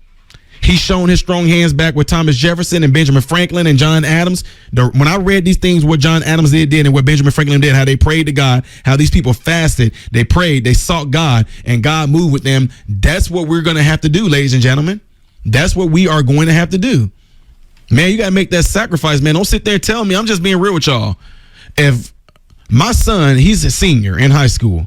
He's shown his strong hands back with Thomas Jefferson and Benjamin Franklin and John Adams. When I read these things, what John Adams did and what Benjamin Franklin did, how they prayed to God, how these people fasted, they prayed, they sought God, and God moved with them. That's what we're going to have to do, ladies and gentlemen. That's what we are going to have to do. Man, you got to make that sacrifice, man. Don't sit there and tell me. I'm just being real with y'all. If my son, he's a senior in high school,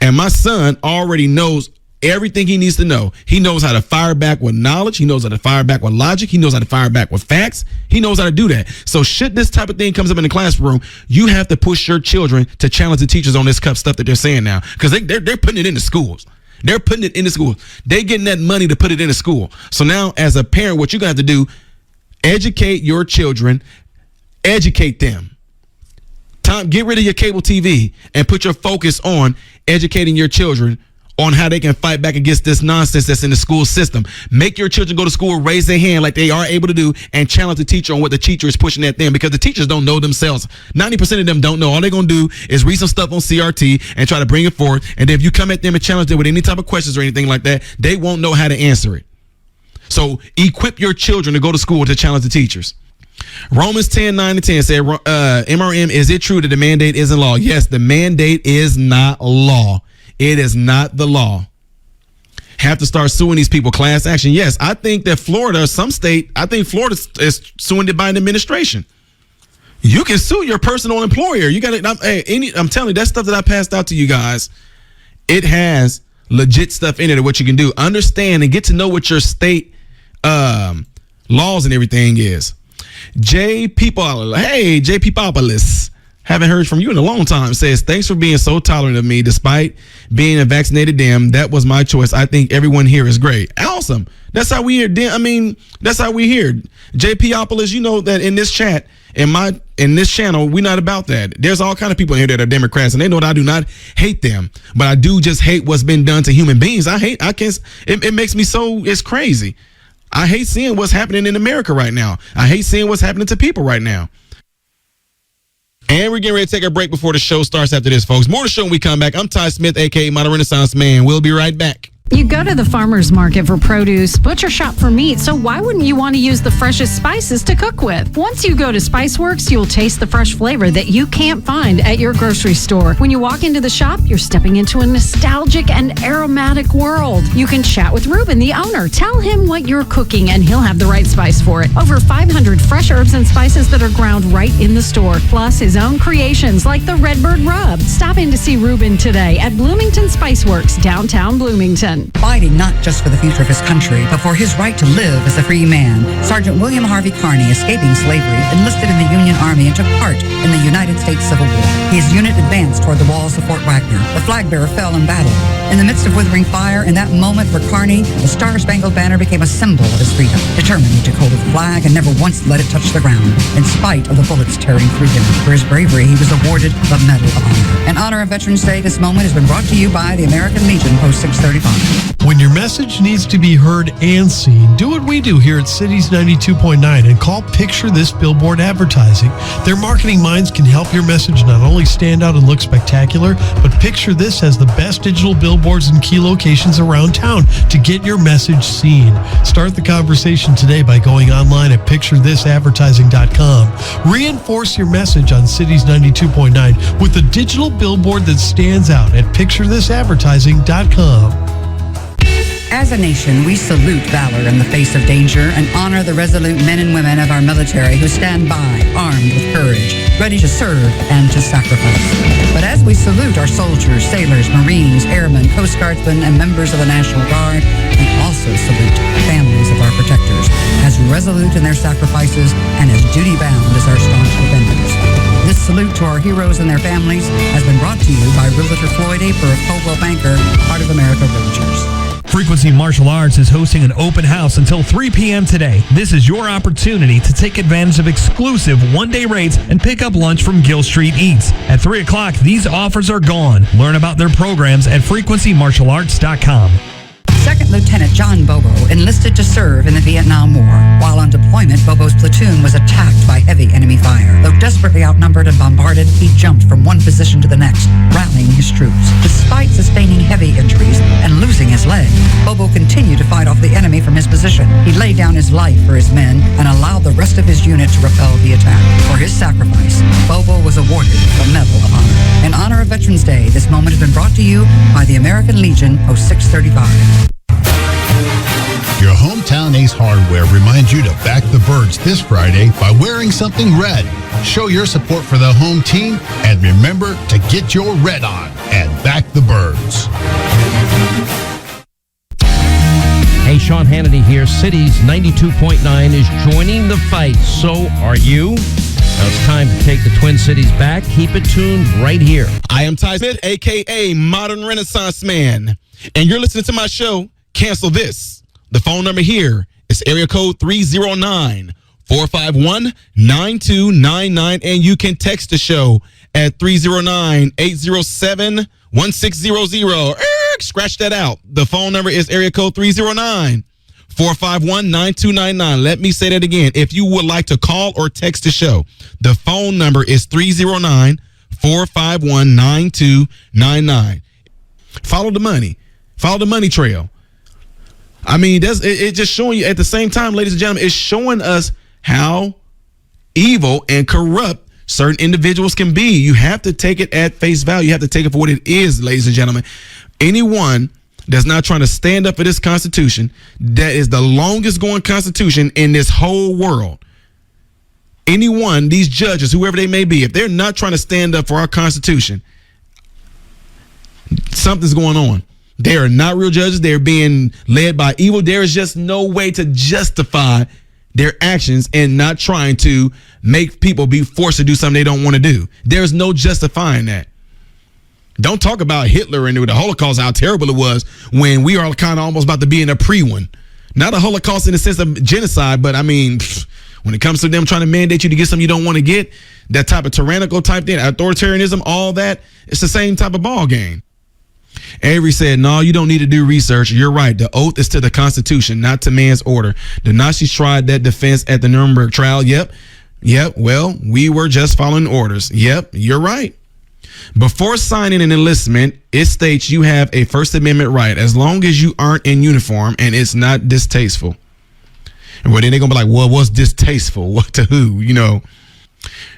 and my son already knows everything he needs to know. He knows how to fire back with knowledge. He knows how to fire back with logic. He knows how to fire back with facts. He knows how to do that. So shit, this type of thing comes up in the classroom, you have to push your children to challenge the teachers on this stuff that they're saying now, because they're putting it into schools. They're putting it into schools. They're getting that money to put it into school. So now as a parent, what you're going to have to do, educate your children, educate them. Get rid of your cable TV and put your focus on educating your children on how they can fight back against this nonsense that's in the school system. Make your children go to school, raise their hand like they are able to do, and challenge the teacher on what the teacher is pushing at them, because the teachers don't know themselves. 90% of them don't know. All they're going to do is read some stuff on CRT and try to bring it forward. And if you come at them and challenge them with any type of questions or anything like that, they won't know how to answer it. So equip your children to go to school to challenge the teachers. Romans 10:9-10 said, MRM, is it true that the mandate isn't law? Yes, the mandate is not law. It is not the law. Have to start suing these people. Class action. Yes, I think that Florida, some state, I think Florida is suing it by an administration. You can sue your personal employer. You got to. I'm telling you, that stuff that I passed out to you guys, it has legit stuff in it of what you can do. Understand and get to know what your state laws and everything is. J. Peoplepolis. Haven't heard from you in a long time. Says, thanks for being so tolerant of me despite being a vaccinated damn. That was my choice. I think everyone here is great. Awesome. That's how we hear. That's how we hear. JPopolis, you know that in this chat, in this channel, we're not about that. There's all kind of people in here that are Democrats, and they know that I do not hate them, but I do just hate what's been done to human beings. It makes me so, it's crazy. I hate seeing what's happening in America right now. I hate seeing what's happening to people right now. And we're getting ready to take a break before the show starts after this, folks. More to the show when we come back. I'm Ty Smith, a.k.a. Modern Renaissance Man. We'll be right back. You go to the farmer's market for produce, butcher shop for meat, so why wouldn't you want to use the freshest spices to cook with? Once you go to Spiceworks, you'll taste the fresh flavor that you can't find at your grocery store. When you walk into the shop, you're stepping into a nostalgic and aromatic world. You can chat with Ruben, the owner. Tell him what you're cooking, and he'll have the right spice for it. Over 500 fresh herbs and spices that are ground right in the store, plus his own creations like the Redbird Rub. Stop in to see Ruben today at Bloomington Spiceworks, downtown Bloomington. Fighting not just for the future of his country, but for his right to live as a free man, Sergeant William Harvey Carney, escaping slavery, enlisted in the Union Army and took part in the United States Civil War. His unit advanced toward the walls of Fort Wagner. The flag bearer fell in battle. In the midst of withering fire, in that moment for Carney, the Star-Spangled Banner became a symbol of his freedom. Determined to hold the flag and never once let it touch the ground, in spite of the bullets tearing through him. For his bravery, he was awarded the Medal of Honor. In honor of Veterans Day, this moment has been brought to you by the American Legion, Post 635. When your message needs to be heard and seen, do what we do here at Cities 92.9 and call Picture This Billboard Advertising. Their marketing minds can help your message not only stand out and look spectacular, but Picture This has the best digital billboards in key locations around town to get your message seen. Start the conversation today by going online at picturethisadvertising.com. Reinforce your message on Cities 92.9 with a digital billboard that stands out at picturethisadvertising.com. As a nation, we salute valor in the face of danger and honor the resolute men and women of our military who stand by, armed with courage, ready to serve and to sacrifice. But as we salute our soldiers, sailors, Marines, airmen, Coast Guardsmen, and members of the National Guard, we also salute the families of our protectors, as resolute in their sacrifices and as duty-bound as our staunch defenders. This salute to our heroes and their families has been brought to you by Realtor Floyd Aper of Coldwell Banker, part of America Realtors. Frequency Martial Arts is hosting an open house until 3 p.m. today. This is your opportunity to take advantage of exclusive one-day rates and pick up lunch from Gill Street Eats. At 3 o'clock, these offers are gone. Learn about their programs at frequencymartialarts.com. Second Lieutenant John Bobo enlisted to serve in the Vietnam War. While on deployment, Bobo's platoon was attacked by heavy enemy fire. Though desperately outnumbered and bombarded, he jumped from one position to the next, rallying his troops. Despite sustaining heavy injuries and losing his leg, Bobo continued to fight off the enemy from his position. He laid down his life for his men and allowed the rest of his unit to repel the attack. For his sacrifice, Bobo was awarded the Medal of Honor. In honor of Veterans Day, this moment has been brought to you by the American Legion 0635. Your hometown Ace Hardware reminds you to back the Birds this Friday by wearing something red. Show your support for the home team and remember to get your red on and back the Birds. Hey, Sean Hannity here. Cities 92.9 is joining the fight. So are you? Now it's time to take the Twin Cities back. Keep it tuned right here. I am Ty Smith, a.k.a. Modern Renaissance Man, and you're listening to my show, Cancel This. The phone number here is area code 309-451-9299, and you can text the show at 309-807-1600. Scratch that out. The phone number is area code 309-451-9299. Let me say that again. If you would like to call or text the show, the phone number is 309-451-9299. Follow the money. Follow the money trail. I mean, it's just showing you at the same time, ladies and gentlemen, it's showing us how evil and corrupt certain individuals can be. You have to take it at face value. You have to take it for what it is, ladies and gentlemen. Anyone that's not trying to stand up for this Constitution, that is the longest going Constitution in this whole world. Anyone, these judges, whoever they may be, if they're not trying to stand up for our Constitution, something's going on. They are not real judges. They're being led by evil. There is just no way to justify their actions and not trying to make people be forced to do something they don't want to do. There's no justifying that. Don't talk about Hitler and the Holocaust, how terrible it was when we are kind of almost about to be in a pre-one. Not a Holocaust in the sense of genocide, but I mean, when it comes to them trying to mandate you to get something you don't want to get, that type of tyrannical type thing, authoritarianism, all that, it's the same type of ball game. Avery said, no, you don't need to do research. You're right. The oath is to the Constitution, not to man's order. The Nazis tried that defense at the Nuremberg trial. Yep. Well, we were just following orders. Yep. You're right. Before signing an enlistment, it states you have a First Amendment right as long as you aren't in uniform and it's not distasteful. And well, then they're going to be like, well, what's distasteful? What to who? You know,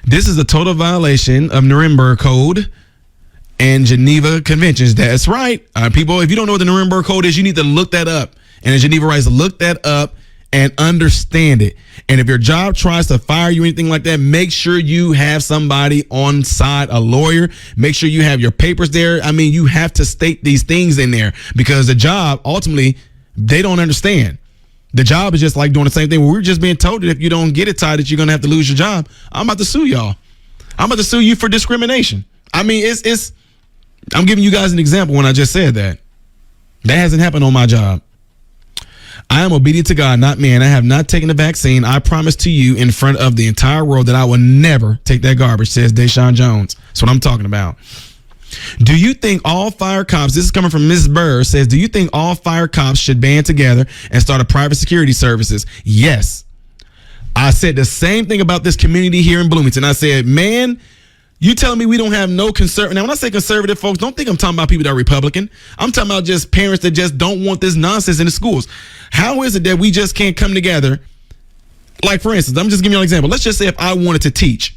this is a total violation of Nuremberg Code and Geneva Conventions. That's right. People, if you don't know what the Nuremberg Code is, you need to look that up. And the Geneva Rights, look that up and understand it. And if your job tries to fire you, anything like that, make sure you have somebody on side, a lawyer. Make sure you have your papers there. I mean, you have to state these things in there because the job, ultimately, they don't understand. The job is just like doing the same thing. We're just being told that if you don't get it tied, that you're going to have to lose your job. I'm about to sue y'all. I'm about to sue you for discrimination. I mean, I'm giving you guys an example when I just said that. That hasn't happened on my job. I am obedient to God, not man. I have not taken the vaccine. I promise to you in front of the entire world that I will never take that garbage, says Deshaun Jones. That's what I'm talking about. Do you think all fire cops, this is coming from Ms. Burr, says, do you think all fire cops should band together and start a private security services? Yes. I said the same thing about this community here in Bloomington. I said, man, you telling me we don't have no conservative? Now, when I say conservative folks, don't think I'm talking about people that are Republican. I'm talking about just parents that just don't want this nonsense in the schools. How is it that we just can't come together? Like, for instance, I'm just giving you an example. Let's just say if I wanted to teach,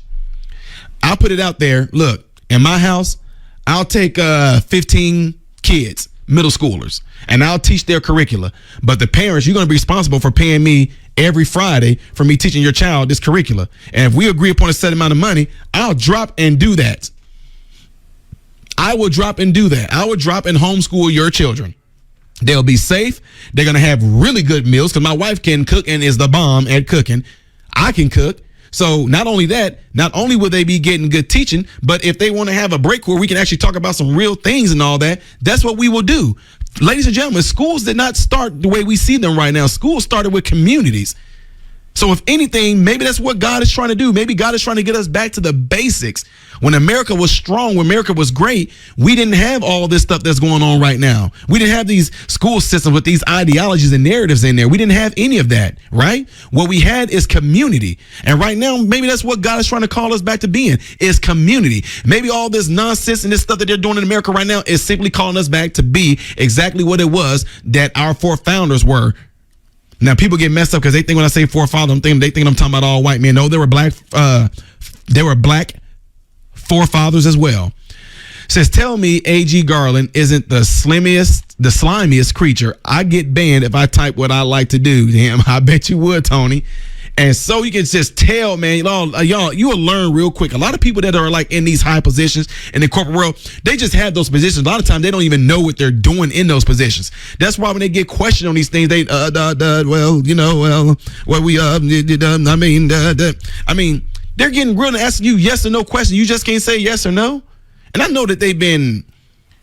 I'll put it out there. Look, in my house, I'll take 15 kids. middle schoolers, and I'll teach their curricula. But the parents, you're going to be responsible for paying me every Friday for me teaching your child this curricula. And if we agree upon a set amount of money, I'll drop and do that. I will drop and do that. I will drop and homeschool your children. They'll be safe. They're going to have really good meals because my wife can cook and is the bomb at cooking. I can cook. So not only that, not only will they be getting good teaching, but if they want to have a break where we can actually talk about some real things and all that, that's what we will do. Ladies and gentlemen, schools did not start the way we see them right now. Schools started with communities. So if anything, maybe that's what God is trying to do. Maybe God is trying to get us back to the basics. When America was strong, when America was great, we didn't have all this stuff that's going on right now. We didn't have these school systems with these ideologies and narratives in there. We didn't have any of that, right? What we had is community. And right now, maybe that's what God is trying to call us back to being, is community. Maybe all this nonsense and this stuff that they're doing in America right now is simply calling us back to be exactly what it was that our forefathers were. Now, people get messed up because they think when I say forefather, they think I'm talking about all white men. No, they were black forefathers as well. Says, tell me A.G. Garland isn't the slimiest creature. I get banned if I type what I like to do. Damn, I bet you would, Tony. And so you can just tell, man, y'all, you will learn real quick. A lot of people that are like in these high positions in the corporate world, they just have those positions. A lot of times they don't even know what they're doing in those positions. That's why when they get questioned on these things, they, they're getting real and asking you yes or no questions. You just can't say yes or no. And I know that they've been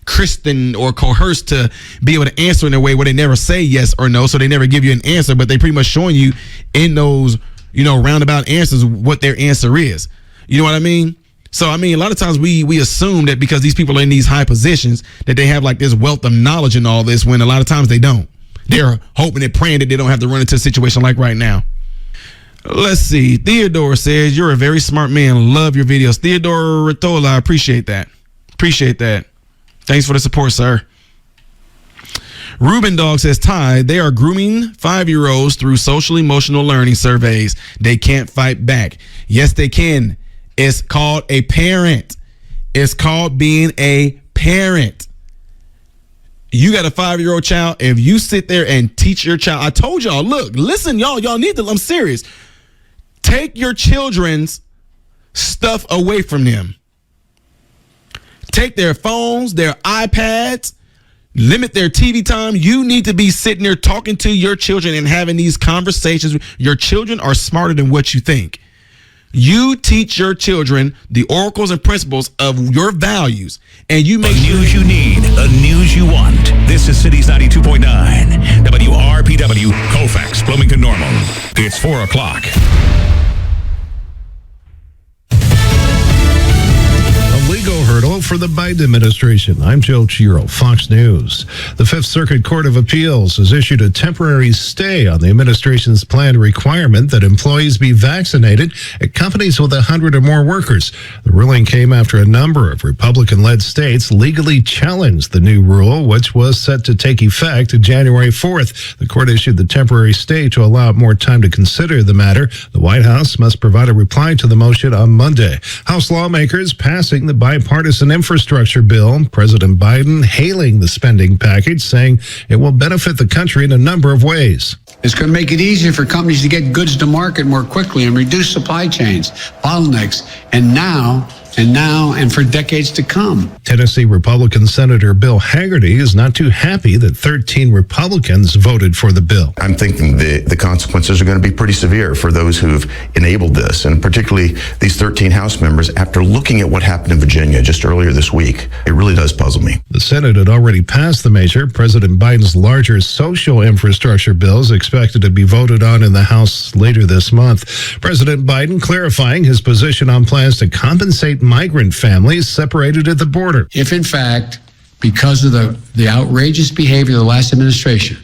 christened or coerced to be able to answer in a way where they never say yes or no, so they never give you an answer, but they pretty much showing you in those, roundabout answers what their answer is. You know what I mean? So, I mean, a lot of times we assume that because these people are in these high positions that they have like this wealth of knowledge and all this, when a lot of times they don't. They're hoping and praying that they don't have to run into a situation like right now. Let's see. Theodore says, you're a very smart man. Love your videos. Theodore Ratola, I appreciate that. Appreciate that. Thanks for the support, sir. Ruben Dog says, Ty, they are grooming 5-year-olds through social emotional learning surveys. They can't fight back. Yes, they can. It's called a parent. It's called being a parent. You got a 5-year-old child. If you sit there and teach your child, I told y'all, look, listen, y'all need to, I'm serious. Take your children's stuff away from them. Take their phones, their iPads, limit their TV time. You need to be sitting there talking to your children and having these conversations. Your children are smarter than what you think. You teach your children the oracles and principles of your values, and you make the news you need, the news you want. This is Cities 92.9, WRPW, Colfax, Bloomington Normal. It's 4 o'clock. Legal hurdle for the Biden administration. I'm Joe Chiro, Fox News. The Fifth Circuit Court of Appeals has issued a temporary stay on the administration's planned requirement that employees be vaccinated at companies with 100 or more workers. The ruling came after a number of Republican-led states legally challenged the new rule, which was set to take effect January 4th. The court issued the temporary stay to allow more time to consider the matter. The White House must provide a reply to the motion on Monday. House lawmakers passing the bipartisan infrastructure bill. President Biden hailing the spending package, saying it will benefit the country in a number of ways. It's going to make it easier for companies to get goods to market more quickly and reduce supply chains, bottlenecks, and now and for decades to come. Tennessee Republican Senator Bill Hagerty is not too happy that 13 Republicans voted for the bill. I'm thinking the consequences are going to be pretty severe for those who've enabled this, and particularly these 13 House members. After looking at what happened in Virginia just earlier this week, it really does puzzle me. The Senate had already passed the measure. President Biden's larger social infrastructure bill is expected to be voted on in the House later this month. President Biden clarifying his position on plans to compensate migrant families separated at the border. If, in fact, because of the outrageous behavior of the last administration,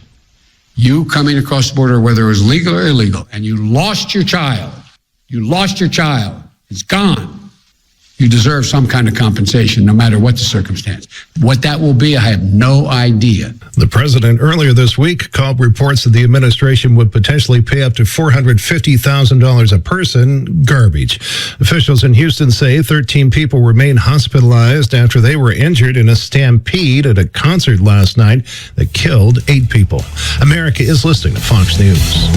you coming across the border, whether it was legal or illegal, and you lost your child, it's gone, You deserve some kind of compensation, no matter what the circumstance. What that will be, I have no idea. The president earlier this week called reports that the administration would potentially pay up to $450,000 a person garbage. Officials in Houston say 13 people remain hospitalized after they were injured in a stampede at a concert last night that killed 8 people. America is listening to Fox News.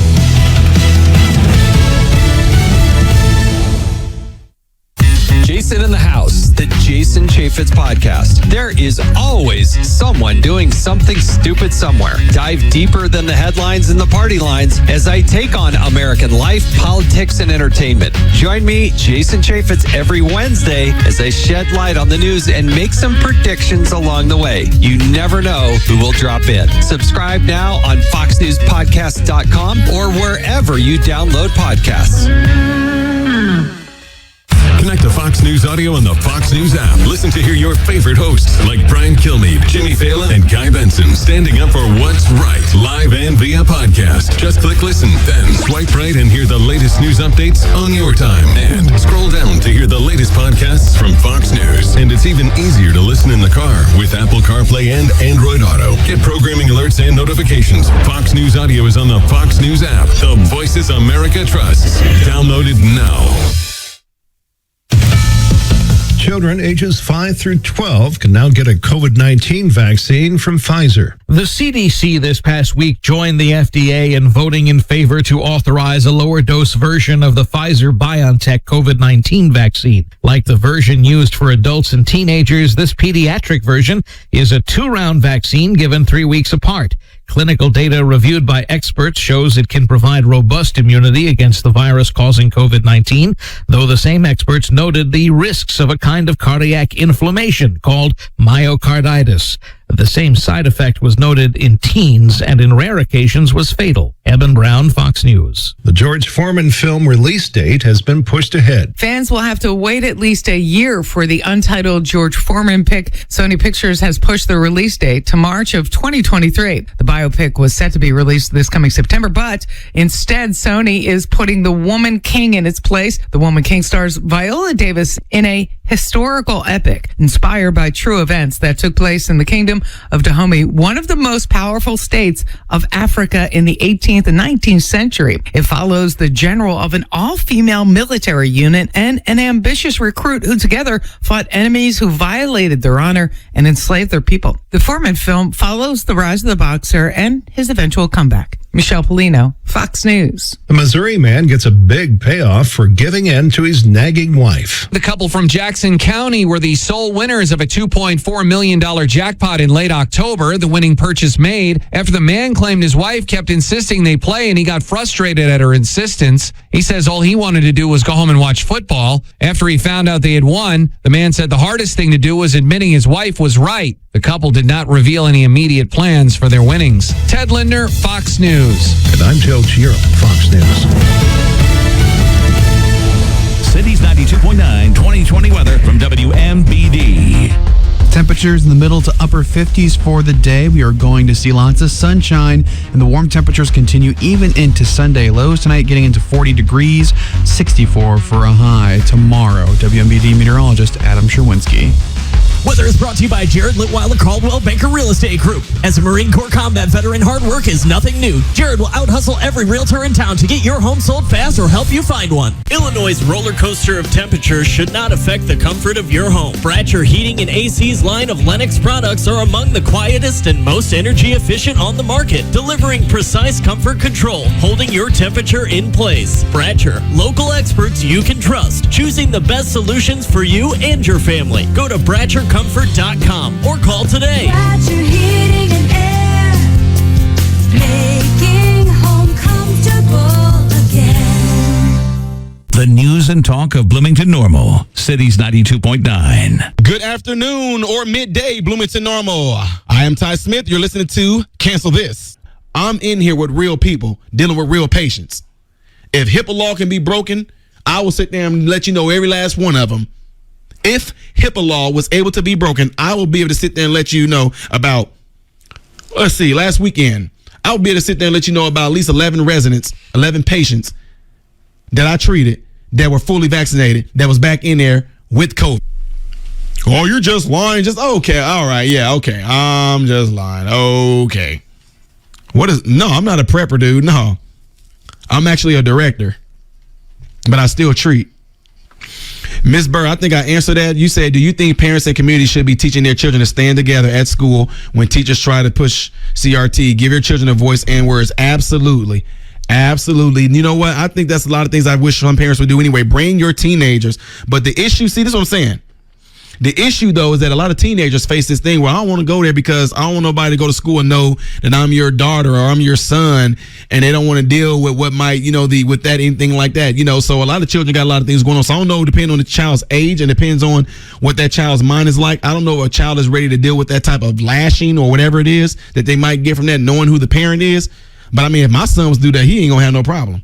Jason in the House, the Jason Chaffetz podcast. There is always someone doing something stupid somewhere. Dive deeper than the headlines and the party lines as I take on American life, politics, and entertainment. Join me, Jason Chaffetz, every Wednesday as I shed light on the news and make some predictions along the way. You never know who will drop in. Subscribe now on FoxNewsPodcast.com or wherever you download podcasts. Connect to Fox News Audio on the Fox News app. Listen to hear your favorite hosts like Brian Kilmeade, Jimmy Fallon, and Guy Benson standing up for what's right, live and via podcast. Just click listen, then swipe right and hear the latest news updates on your time. And scroll down to hear the latest podcasts from Fox News. And it's even easier to listen in the car with Apple CarPlay and Android Auto. Get programming alerts and notifications. Fox News Audio is on the Fox News app. The voices America trusts. Download it now. Children ages 5 through 12 can now get a COVID-19 vaccine from Pfizer. The CDC this past week joined the FDA in voting in favor to authorize a lower dose version of the Pfizer-BioNTech COVID-19 vaccine. Like the version used for adults and teenagers, this pediatric version is a 2-round vaccine given 3 weeks apart. Clinical data reviewed by experts shows it can provide robust immunity against the virus causing COVID-19, though the same experts noted the risks of a kind of cardiac inflammation called myocarditis. The same side effect was noted in teens and in rare occasions was fatal. Eben Brown, Fox News. The George Foreman film release date has been pushed ahead. Fans will have to wait at least a year for the untitled George Foreman pick. Sony Pictures has pushed the release date to March of 2023. The biopic was set to be released this coming September, but instead Sony is putting The Woman King in its place. The Woman King stars Viola Davis in a historical epic inspired by true events that took place in the kingdom of Dahomey, one of the most powerful states of Africa in the 18th and 19th century. It follows the general of an all-female military unit and an ambitious recruit who together fought enemies who violated their honor and enslaved their people. The Foreman film follows the rise of the boxer and his eventual comeback. Michelle Polino, Fox News. A Missouri man gets a big payoff for giving in to his nagging wife. The couple from Jackson County were the sole winners of a $2.4 million jackpot in late October. The winning purchase made after the man claimed his wife kept insisting they play and he got frustrated at her insistence. He says all he wanted to do was go home and watch football. After he found out they had won, the man said the hardest thing to do was admitting his wife was right. The couple did not reveal any immediate plans for their winnings. Ted Linder, Fox News. And I'm Joe Chiro, Fox News. Cities 92.9 2020 weather from WMBD. Temperatures in the middle to upper 50s for the day. We are going to see lots of sunshine, and the warm temperatures continue even into Sunday. Lows tonight getting into 40 degrees, 64 for a high tomorrow. WMBD meteorologist Adam Sherwinski. Weather is brought to you by Jared Litweiler Caldwell Banker Real Estate Group. As a Marine Corps combat veteran, hard work is nothing new. Jared will out-hustle every realtor in town to get your home sold fast or help you find one. Illinois' roller coaster of temperatures should not affect the comfort of your home. Bratcher Heating and AC's line of Lennox products are among the quietest and most energy efficient on the market, delivering precise comfort control, holding your temperature in place. Bratcher, local experts you can trust, choosing the best solutions for you and your family. Go to BratcherComfort.com or call today. Bratcher Heating and Air, making home comfortable again. The news and talk of Bloomington Normal, Cities 92.9. Good afternoon or midday, Bloomington Normal. I am Ty Smith. You're listening to Cancel This. I'm in here with real people dealing with real patients. If HIPAA law can be broken, I will sit there and let you know every last one of them. If HIPAA law was able to be broken, I will be able to sit there and let you know about, last weekend, I will be able to sit there and let you know about at least 11 patients that I treated that were fully vaccinated, that was back in there with COVID. Oh, you're just lying. Just okay. All right. Yeah. Okay. I'm just lying. Okay. No, I'm not a prepper, dude. No, I'm actually a director, but I still treat. Ms. Burr, I think I answered that. You said, do you think parents and communities should be teaching their children to stand together at school when teachers try to push CRT? Give your children a voice and words. Absolutely. Absolutely. You know what? I think that's a lot of things I wish some parents would do anyway. Bring your teenagers. But the issue, see, this is what I'm saying. The issue, though, is that a lot of teenagers face this thing where I don't want to go there because I don't want nobody to go to school and know that I'm your daughter or I'm your son, and they don't want to deal with what might, with that, anything like that, So a lot of children got a lot of things going on. So I don't know, depending on the child's age and depends on what that child's mind is like. I don't know if a child is ready to deal with that type of lashing or whatever it is that they might get from that, knowing who the parent is. But I mean, if my sons do that, he ain't gonna have no problem.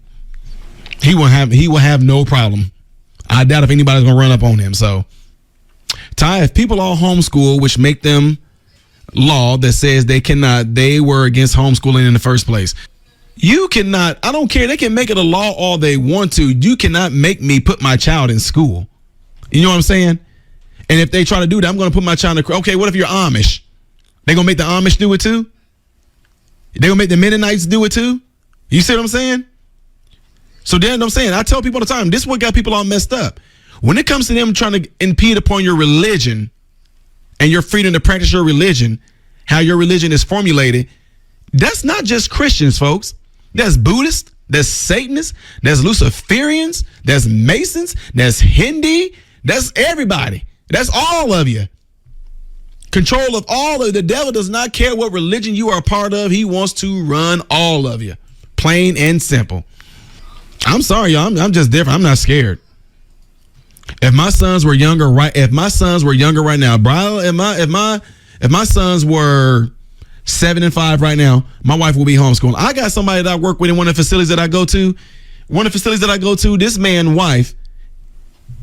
He will have no problem. I doubt if anybody's gonna run up on him. So. Ty, if people all homeschool, which make them law that says they were against homeschooling in the first place. You cannot, I don't care, they can make it a law all they want to. You cannot make me put my child in school. You know what I'm saying? And if they try to do that, I'm going to put my child in okay, what if you're Amish? They going to make the Amish do it too? They going to make the Mennonites do it too? You see what I'm saying? So then I'm saying, I tell people all the time, this is what got people all messed up. When it comes to them trying to impede upon your religion and your freedom to practice your religion, how your religion is formulated, that's not just Christians, folks. That's Buddhists, that's Satanists, that's Luciferians, that's Masons, that's Hindi, that's everybody. That's all of you. Control of all of the devil does not care what religion you are a part of. He wants to run all of you. Plain and simple. I'm sorry, y'all. I'm just different. I'm not scared. If my sons were younger right now, Brian, if my sons were 7 and 5 right now, my wife will be homeschooling. I got somebody that I work with in one of the facilities that I go to. This man's wife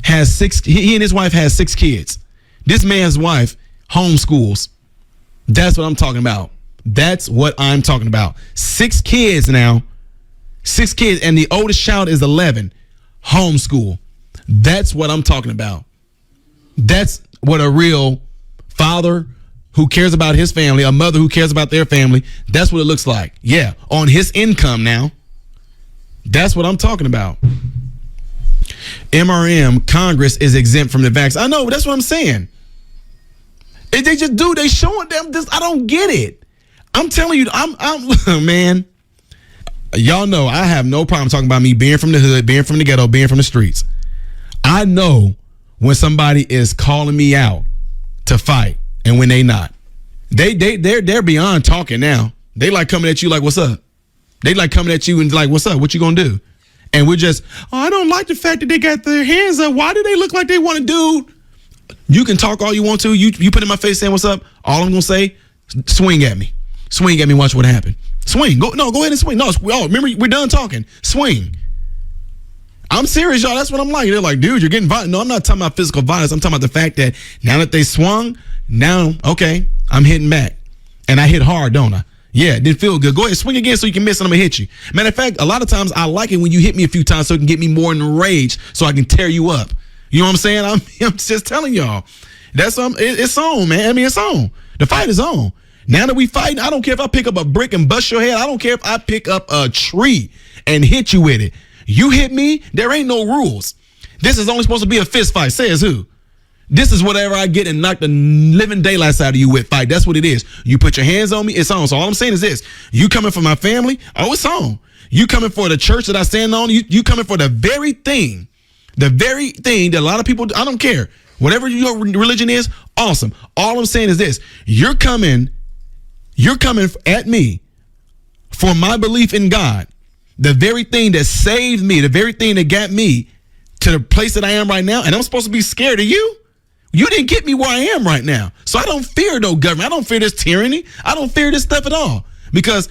has 6. He and his wife has 6 kids. This man's wife homeschools. That's what I'm talking about. 6 kids now. 6 kids, and the oldest child is 11. Homeschool. That's what I'm talking about. That's what a real father who cares about his family, a mother who cares about their family, that's what it looks like. Yeah, on his income now. That's what I'm talking about. MRM, Congress is exempt from the vaccine. I know, but that's what I'm saying. They just do. They showing them this. I don't get it. I'm telling you, I'm man. Y'all know I have no problem talking about me being from the hood, being from the ghetto, being from the streets. I know when somebody is calling me out to fight and when they not. They're beyond talking now. They like coming at you like, what's up? They like coming at you and like, what's up? What you gonna do? And we're just, I don't like the fact that they got their hands up. Why do they look like they want to do? You can talk all you want to. You put in my face saying, what's up? All I'm gonna say, swing at me. Swing at me, watch what happens. Swing. Go ahead and swing. No, remember, we're done talking. Swing. I'm serious, y'all. That's what I'm like. They're like, dude, you're getting violent. No, I'm not talking about physical violence. I'm talking about the fact that now that they swung, now, okay, I'm hitting back. And I hit hard, don't I? Yeah, it didn't feel good. Go ahead, swing again so you can miss and I'm going to hit you. Matter of fact, a lot of times I like it when you hit me a few times so it can get me more enraged so I can tear you up. You know what I'm saying? I'm just telling y'all. It's on, man. I mean, it's on. The fight is on. Now that we fighting, I don't care if I pick up a brick and bust your head. I don't care if I pick up a tree and hit you with it. You hit me, there ain't no rules. This is only supposed to be a fist fight. Says who? This is whatever I get and knock the living daylights out of you with fight. That's what it is. You put your hands on me, it's on. So all I'm saying is this. You coming for my family? Oh, it's on. You coming for the church that I stand on? You coming for the very thing that a lot of people, I don't care. Whatever your religion is, awesome. All I'm saying is this. You're coming at me for my belief in God. The very thing that saved me, the very thing that got me to the place that I am right now, and I'm supposed to be scared of you? You didn't get me where I am right now. So I don't fear no government. I don't fear this tyranny. I don't fear this stuff at all. Because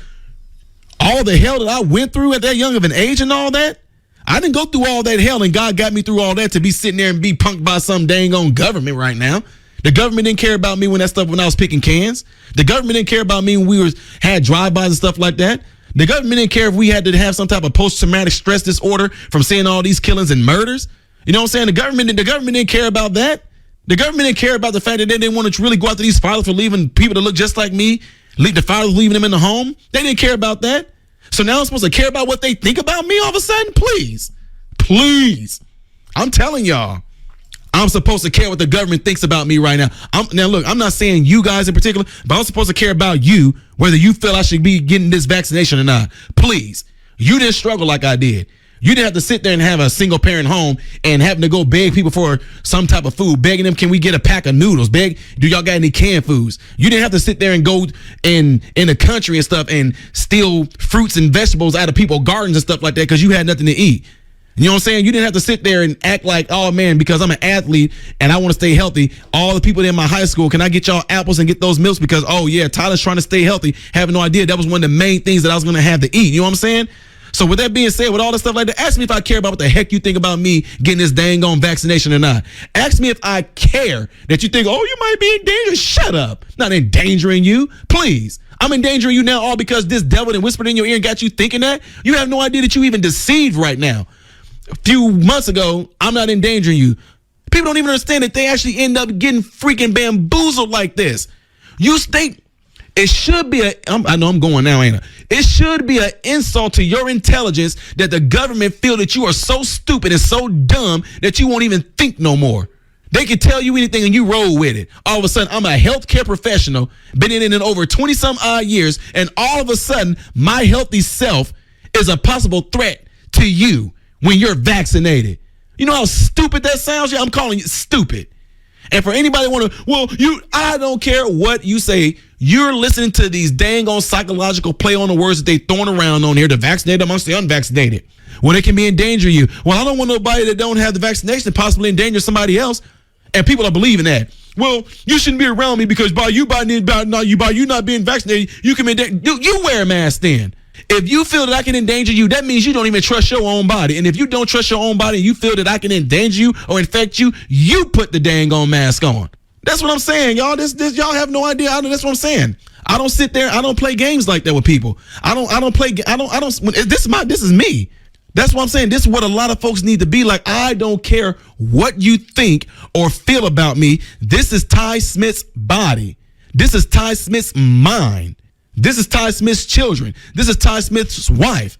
all the hell that I went through at that young of an age and all that, I didn't go through all that hell, and God got me through all that to be sitting there and be punked by some dang on government right now. The government didn't care about me when I was picking cans. The government didn't care about me when we had drive-bys and stuff like that. The government didn't care if we had to have some type of post-traumatic stress disorder from seeing all these killings and murders. You know what I'm saying? The government didn't care about that. The government didn't care about the fact that they didn't want to really go after these fathers for leaving people that look just like me, the fathers leaving them in the home. They didn't care about that. So now I'm supposed to care about what they think about me all of a sudden? Please. I'm telling y'all, I'm supposed to care what the government thinks about me right now. Now, look, I'm not saying you guys in particular, but I'm supposed to care about you, whether you feel I should be getting this vaccination or not. Please. You didn't struggle like I did. You didn't have to sit there and have a single parent home and having to go beg people for some type of food, begging them, can we get a pack of noodles? Do y'all got any canned foods? You didn't have to sit there and go in the country and stuff and steal fruits and vegetables out of people's gardens and stuff like that because you had nothing to eat. You know what I'm saying? You didn't have to sit there and act like, oh man, because I'm an athlete and I want to stay healthy. All the people in my high school, can I get y'all apples and get those milks? Because, oh yeah, Tyler's trying to stay healthy. Having no idea that was one of the main things that I was going to have to eat. You know what I'm saying? So with that being said, with all this stuff like that, ask me if I care about what the heck you think about me getting this dang on vaccination or not. Ask me if I care that you think, oh, you might be in danger. Shut up. Not endangering you. Please. I'm endangering you now all because this devil that whispered in your ear and got you thinking that. You have no idea that you even deceived right now. A few months ago, I'm not endangering you. People don't even understand that they actually end up getting freaking bamboozled like this. You state it should be I know I'm going now, ain't I? It should be an insult to your intelligence that the government feel that you are so stupid and so dumb that you won't even think no more. They can tell you anything and you roll with it. All of a sudden, I'm a healthcare professional, been in it over 20 some odd years, and all of a sudden, my healthy self is a possible threat to you when you're vaccinated. You know how stupid that sounds? Yeah, I'm calling you stupid. And for anybody want to, I don't care what you say. You're listening to these dang on psychological play on the words that they throwing around on here, the vaccinated amongst the unvaccinated. Well, they can be endanger you. Well, I don't want nobody that don't have the vaccination to possibly endanger somebody else. And people are believing that. Well, you shouldn't be around me because by you not being vaccinated, you can you wear a mask then. If you feel that I can endanger you, that means you don't even trust your own body. And if you don't trust your own body and you feel that I can endanger you or infect you, you put the dang on mask on. That's what I'm saying, y'all. This y'all have no idea. That's what I'm saying. I don't sit there. I don't play games like that with people. This is me. That's what I'm saying. This is what a lot of folks need to be like. I don't care what you think or feel about me. This is Ty Smith's body. This is Ty Smith's mind. This is Ty Smith's children. This is Ty Smith's wife.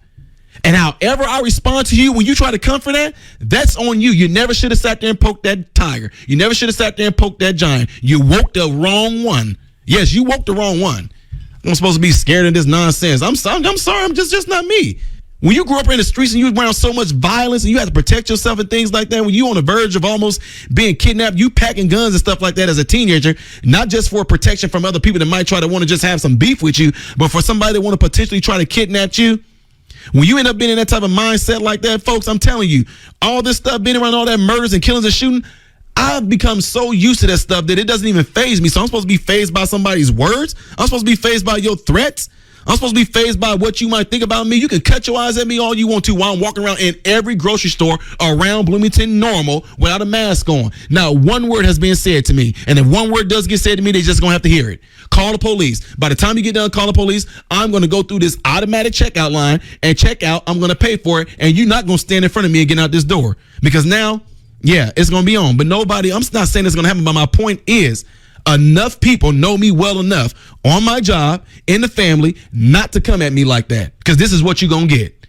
And however I respond to you when you try to comfort that, that's on you. You never should have sat there and poked that tiger. You never should have sat there and poked that giant. You woke the wrong one. Yes, you woke the wrong one. I'm supposed to be scared of this nonsense. I'm sorry. I'm just not me. When you grew up in the streets and you were around so much violence and you had to protect yourself and things like that, when you on the verge of almost being kidnapped, you packing guns and stuff like that as a teenager, not just for protection from other people that might try to want to just have some beef with you, but for somebody that want to potentially try to kidnap you. When you end up being in that type of mindset like that, folks, I'm telling you, all this stuff, being around all that murders and killings and shooting, I've become so used to that stuff that it doesn't even faze me. So I'm supposed to be fazed by somebody's words. I'm supposed to be fazed by your threats. I'm supposed to be fazed by what you might think about me. You can cut your eyes at me all you want to while I'm walking around in every grocery store around Bloomington normal without a mask on. Now, one word has been said to me, and if one word does get said to me, they're just going to have to hear it. Call the police. By the time you get done calling the police, I'm going to go through this automatic checkout line and check out. I'm going to pay for it, and you're not going to stand in front of me and get out this door. Because now, yeah, it's going to be on. But nobody, I'm not saying it's going to happen, but my point is, enough people know me well enough on my job, in the family, not to come at me like that. Because this is what you're going to get.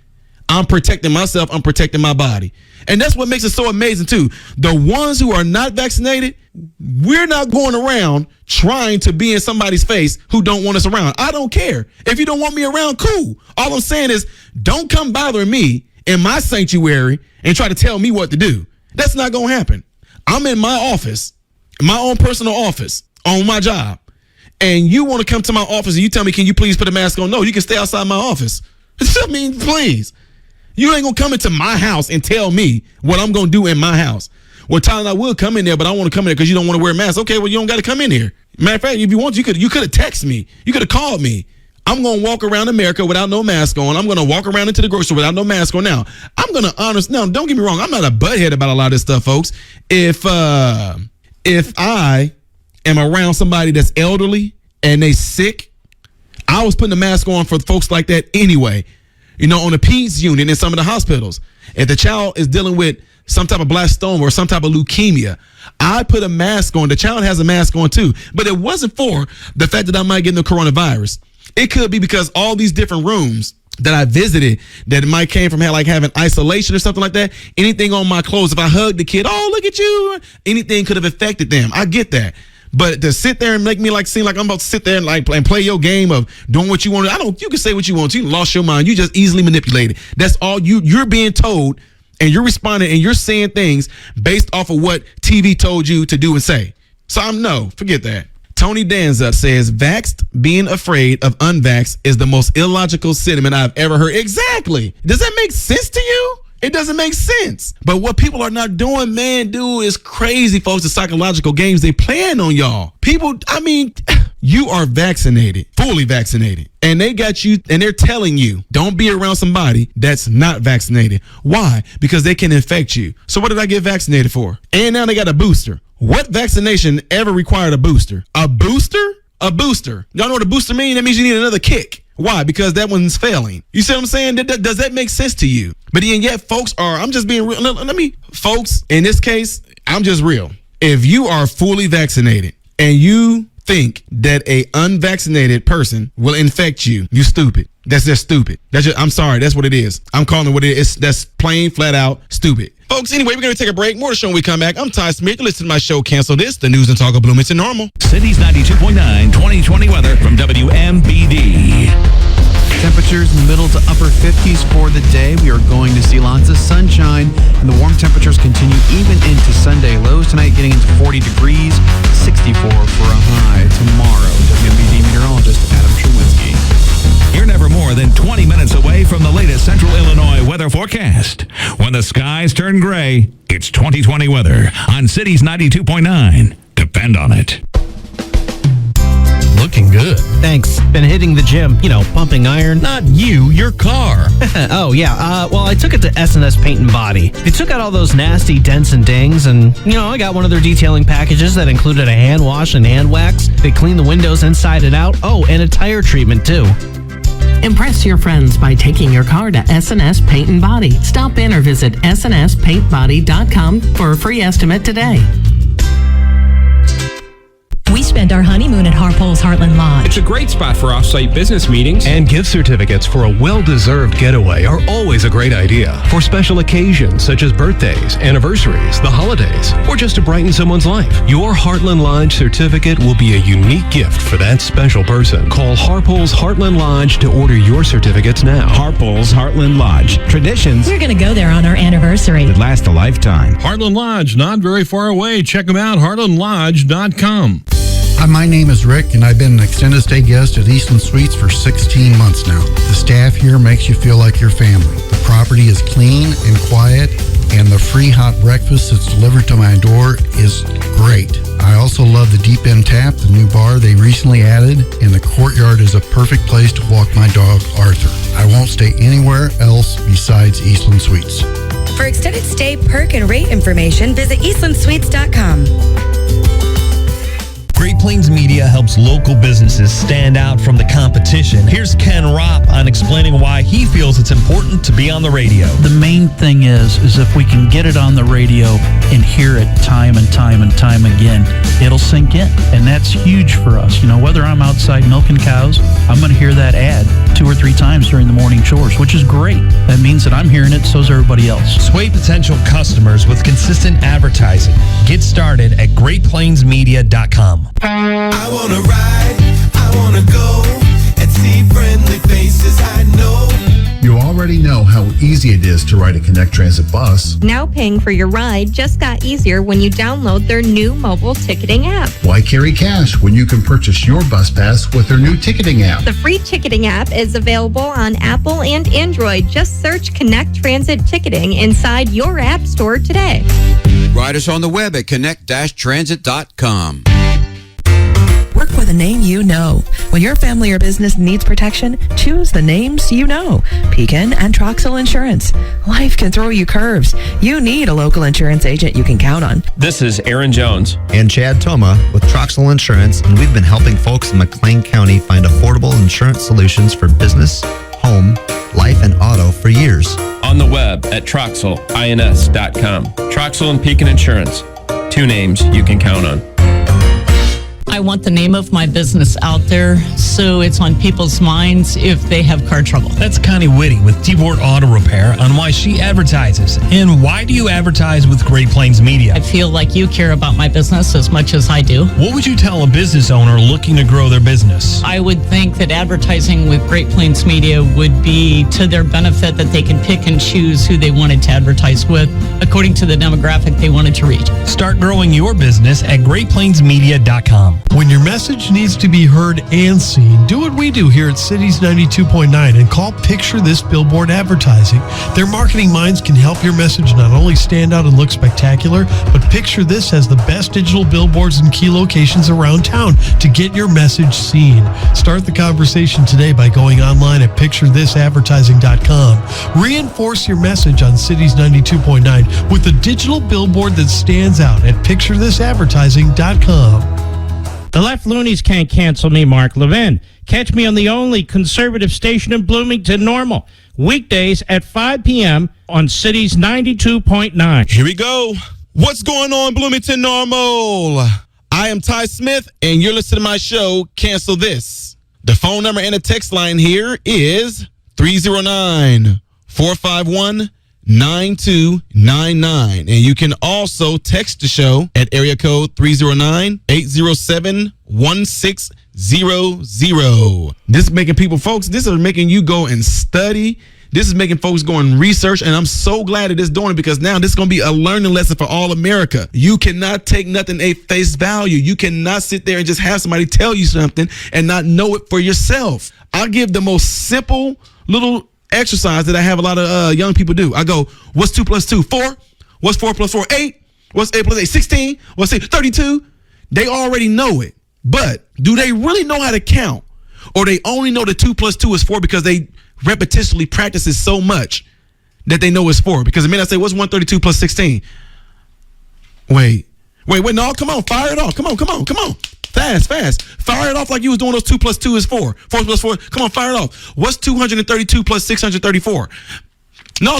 I'm protecting myself. I'm protecting my body. And that's what makes it so amazing, too. The ones who are not vaccinated, we're not going around trying to be in somebody's face who don't want us around. I don't care. If you don't want me around, cool. All I'm saying is don't come bothering me in my sanctuary and try to tell me what to do. That's not going to happen. I'm in my office, my own personal office on my job, and you want to come to my office and you tell me, can you please put a mask on? No, you can stay outside my office. I mean, please. You ain't going to come into my house and tell me what I'm going to do in my house. Well, Tyler, I will come in there, but I want to come in there because you don't want to wear a mask. Okay, well, you don't got to come in here. Matter of fact, if you want, you could have texted me. You could have called me. I'm going to walk around America without no mask on. I'm going to walk around into the grocery store without no mask on. Now, I'm going to honest. Now, don't get me wrong. I'm not a butthead about a lot of this stuff, folks. If I am around somebody that's elderly and they sick, I was putting a mask on for folks like that anyway. You know, on the PEDS unit in some of the hospitals. If the child is dealing with some type of blastoma or some type of leukemia. I put a mask on. The child has a mask on too. But it wasn't for the fact that I might get the coronavirus. It could be because all these different rooms that I visited that might came from having isolation or something like that. Anything on my clothes, if I hugged the kid, oh, look at you. Anything could have affected them. I get that. But to sit there and make me seem like I'm about to sit there and play your game of doing what you want to, you can say what you want to. You lost your mind. You just easily manipulated. That's all you're being told, and you're responding and you're saying things based off of what TV told you to do and say. So forget that. Tony Danza says, vaxxed being afraid of unvaxxed is the most illogical sentiment I've ever heard. Exactly. Does that make sense to you? It doesn't make sense. But what people are not doing, dude, is crazy, folks. The psychological games they playing on y'all. People, you are vaccinated, fully vaccinated. And they got you, and they're telling you, don't be around somebody that's not vaccinated. Why? Because they can infect you. So what did I get vaccinated for? And now they got a booster. What vaccination ever required a booster? A booster? A booster. Y'all know what a booster means? That means you need another kick. Why? Because that one's failing. You see what I'm saying? Does that make sense to you? But yet folks I'm just being real. Folks, in this case, I'm just real. If you are fully vaccinated and you think that a unvaccinated person will infect you, you stupid. That's just stupid. I'm sorry. That's what it is. I'm calling it what it is. That's plain, flat out stupid. Folks, anyway, we're going to take a break. More to show when we come back. I'm Ty Smith. You listen to my show, Cancel This, the news and talk of Bloomington Normal. Cities 92.9 2020 weather from WMBD. Temperatures in the middle to upper 50s for the day. We are going to see lots of sunshine, and the warm temperatures continue even into Sunday. Lows tonight getting into 40 degrees, 64 for a high tomorrow. WMBD meteorologist Adam Sherwinski. You're never more than 20 minutes away from the latest Central Illinois weather forecast. When the skies turn gray, it's 2020 weather on Cities 92.9. Depend on it. Looking good. Thanks. Been hitting the gym, pumping iron. Not you, your car. Oh, yeah. Well, I took it to S&S Paint and Body. They took out all those nasty dents and dings, and, I got one of their detailing packages that included a hand wash and hand wax. They cleaned the windows inside and out. Oh, and a tire treatment, too. Impress your friends by taking your car to S&S Paint and Body. Stop in or visit snspaintbody.com for a free estimate today. We spent our honeymoon at Harpole's Heartland Lodge. It's a great spot for off-site business meetings. And gift certificates for a well-deserved getaway are always a great idea. For special occasions such as birthdays, anniversaries, the holidays, or just to brighten someone's life. Your Heartland Lodge certificate will be a unique gift for that special person. Call Harpole's Heartland Lodge to order your certificates now. Harpole's Heartland Lodge. Traditions We're going to go there on our anniversary. that last a lifetime. Heartland Lodge, not very far away. Check them out, heartlandlodge.com. Hi, my name is Rick, and I've been an extended stay guest at Eastland Suites for 16 months now. The staff here makes you feel like your family. The property is clean and quiet, and the free hot breakfast that's delivered to my door is great. I also love the Deep End Tap, the new bar they recently added, and the courtyard is a perfect place to walk my dog, Arthur. I won't stay anywhere else besides Eastland Suites. For extended stay perk and rate information, visit eastlandsuites.com. Great Plains Media helps local businesses stand out from the competition. Here's Ken Ropp on explaining why he feels it's important to be on the radio. The main thing is if we can get it on the radio and hear it time and time and time again, it'll sink in. And that's huge for us. Whether I'm outside milking cows, I'm going to hear that ad 2 or 3 times during the morning chores, which is great. That means that I'm hearing it, so's everybody else. Sway potential customers with consistent advertising. Get started at GreatPlainsMedia.com. I wanna ride, I wanna go and see friendly faces I know. You already know how easy it is to ride a Connect Transit bus. Now paying for your ride just got easier when you download their new mobile ticketing app. Why carry cash when you can purchase your bus pass with their new ticketing app? The free ticketing app is available on Apple and Android. Just search Connect Transit Ticketing inside your app store today. Ride us on the web at connect-transit.com. Work with a name you know. When your family or business needs protection, choose the names you know. Pekin and Troxel Insurance. Life can throw you curves. You need a local insurance agent you can count on. This is Aaron Jones. And Chad Toma with Troxel Insurance, and we've been helping folks in McLean County find affordable insurance solutions for business, home, life, and auto for years. On the web at TroxelINS.com. Troxel and Pekin Insurance. 2 names you can count on. I want the name of my business out there so it's on people's minds if they have car trouble. That's Connie Whitty with Deport Auto Repair on why she advertises. And why do you advertise with Great Plains Media? I feel like you care about my business as much as I do. What would you tell a business owner looking to grow their business? I would think that advertising with Great Plains Media would be to their benefit, that they can pick and choose who they wanted to advertise with according to the demographic they wanted to reach. Start growing your business at GreatPlainsMedia.com. When your message needs to be heard and seen, do what we do here at Cities 92.9 and call Picture This Billboard Advertising. Their marketing minds can help your message not only stand out and look spectacular, but Picture This has the best digital billboards in key locations around town to get your message seen. Start the conversation today by going online at picturethisadvertising.com. Reinforce your message on Cities 92.9 with a digital billboard that stands out at picturethisadvertising.com. The left loonies can't cancel me, Mark Levin. Catch me on the only conservative station in Bloomington, Normal. Weekdays at 5 p.m. on Cities 92.9. Here we go. What's going on, Bloomington Normal? I am Ty Smith, and you're listening to my show, Cancel This. The phone number and the text line here is 309-451-9299. And you can also text the show at area code 309-807-1600. This is making people, folks, this is making you go and study. This is making folks go and research, and I'm so glad that it's doing it, because now this is going to be a learning lesson for all America. You cannot take nothing at face value. You cannot sit there and just have somebody tell you something and not know it for yourself. I'll give the most simple little exercise that I have a lot of young people do. I go, what's 2 plus 2? 4. What's 4 plus 4? 8. What's 8 plus 8? 16. What's 8? 32. They already know it. But do they really know how to count? Or they only know that 2 plus 2 is 4 because they repetitively practice it so much that they know it's 4? Because the minute I say, what's 132 plus 16? Wait, no, come on, fire it off. Come on. Fast. Fire it off like you was doing those 2 plus 2 is 4. 4 plus 4. Come on, fire it off. What's 232 plus 634? No.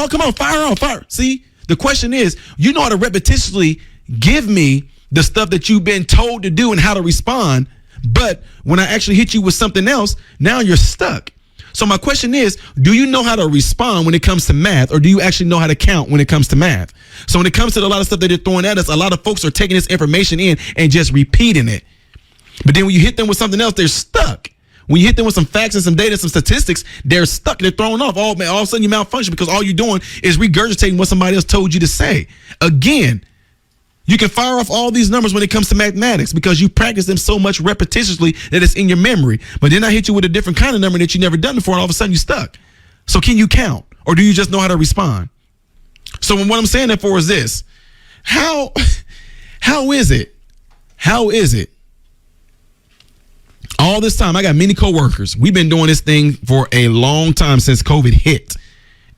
Come on, fire it off. Fire. See, the question is, you know how to repetitively give me the stuff that you've been told to do and how to respond. But when I actually hit you with something else, now you're stuck. So my question is, do you know how to respond when it comes to math, or do you actually know how to count when it comes to math? So when it comes to a lot of stuff that they're throwing at us, a lot of folks are taking this information in and just repeating it. But then when you hit them with something else, they're stuck. When you hit them with some facts and some data, some statistics, they're stuck. They're thrown off. All of a sudden you malfunction because all you're doing is regurgitating what somebody else told you to say. Again, you can fire off all these numbers when it comes to mathematics because you practice them so much repetitiously that it's in your memory. But then I hit you with a different kind of number that you never done before, and all of a sudden you're stuck. So can you count, or do you just know how to respond? So what I'm saying that for is this. How is it? All this time, I got many coworkers. We've been doing this thing for a long time since COVID hit,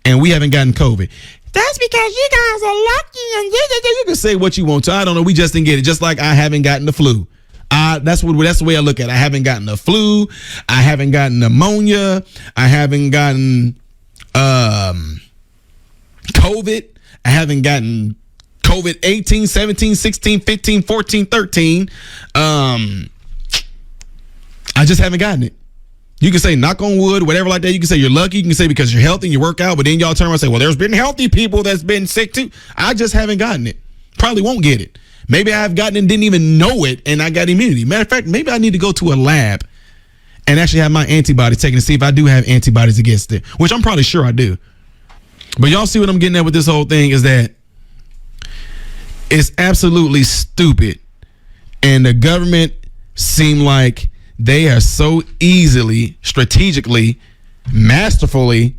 and we haven't gotten COVID. That's because you guys are lucky, and you can say what you want to. I don't know. We just didn't get it. Just like I haven't gotten the flu. That's the way I look at it. I haven't gotten the flu. I haven't gotten pneumonia. I haven't gotten COVID. I haven't gotten COVID 18, 17, 16, 15, 14, 13. I just haven't gotten it. You can say knock on wood, whatever like that. You can say you're lucky. You can say because you're healthy and you work out. But then y'all turn around and say, well, there's been healthy people that's been sick too. I just haven't gotten it. Probably won't get it. Maybe I've gotten it and didn't even know it, and I got immunity. Matter of fact, maybe I need to go to a lab and actually have my antibodies taken to see if I do have antibodies against it, which I'm probably sure I do. But y'all see what I'm getting at with this whole thing is that it's absolutely stupid. And the government seem like they are so easily, strategically, masterfully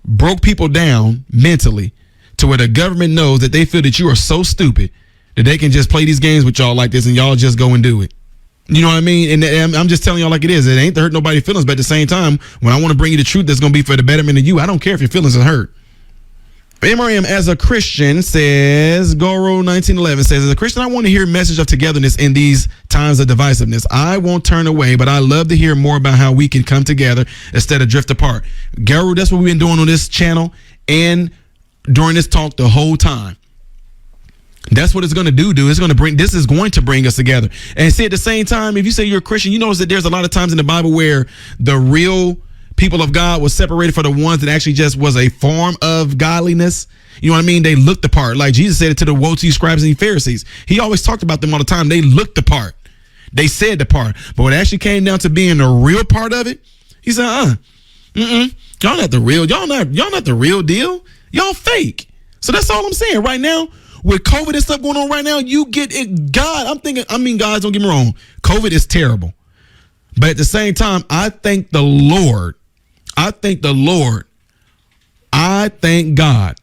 broke people down mentally to where the government knows that they feel that you are so stupid that they can just play these games with y'all like this and y'all just go and do it. You know what I mean? And I'm just telling y'all like it is. It ain't to hurt nobody's feelings, but at the same time, when I want to bring you the truth that's going to be for the betterment of you, I don't care if your feelings are hurt. MRM, as a Christian, says, Goro 1911 says, as a Christian, I want to hear a message of togetherness in these times of divisiveness. I won't turn away, but I love to hear more about how we can come together instead of drift apart. Goro, that's what we've been doing on this channel and during this talk the whole time. That's what it's going to do. This is going to bring us together. And see, at the same time, if you say you're a Christian, you notice that there's a lot of times in the Bible where the real people of God was separated from the ones that actually just was a form of godliness. You know what I mean? They looked the part. Like Jesus said it to the woe to you scribes and Pharisees. He always talked about them all the time. They looked the part. They said the part. But when it actually came down to being the real part of it, he said, y'all not the real. Y'all not the real deal. Y'all fake. So that's all I'm saying. Right now, with COVID and stuff going on right now, you get it. God, guys, don't get me wrong. COVID is terrible. But at the same time, I thank the Lord. I thank God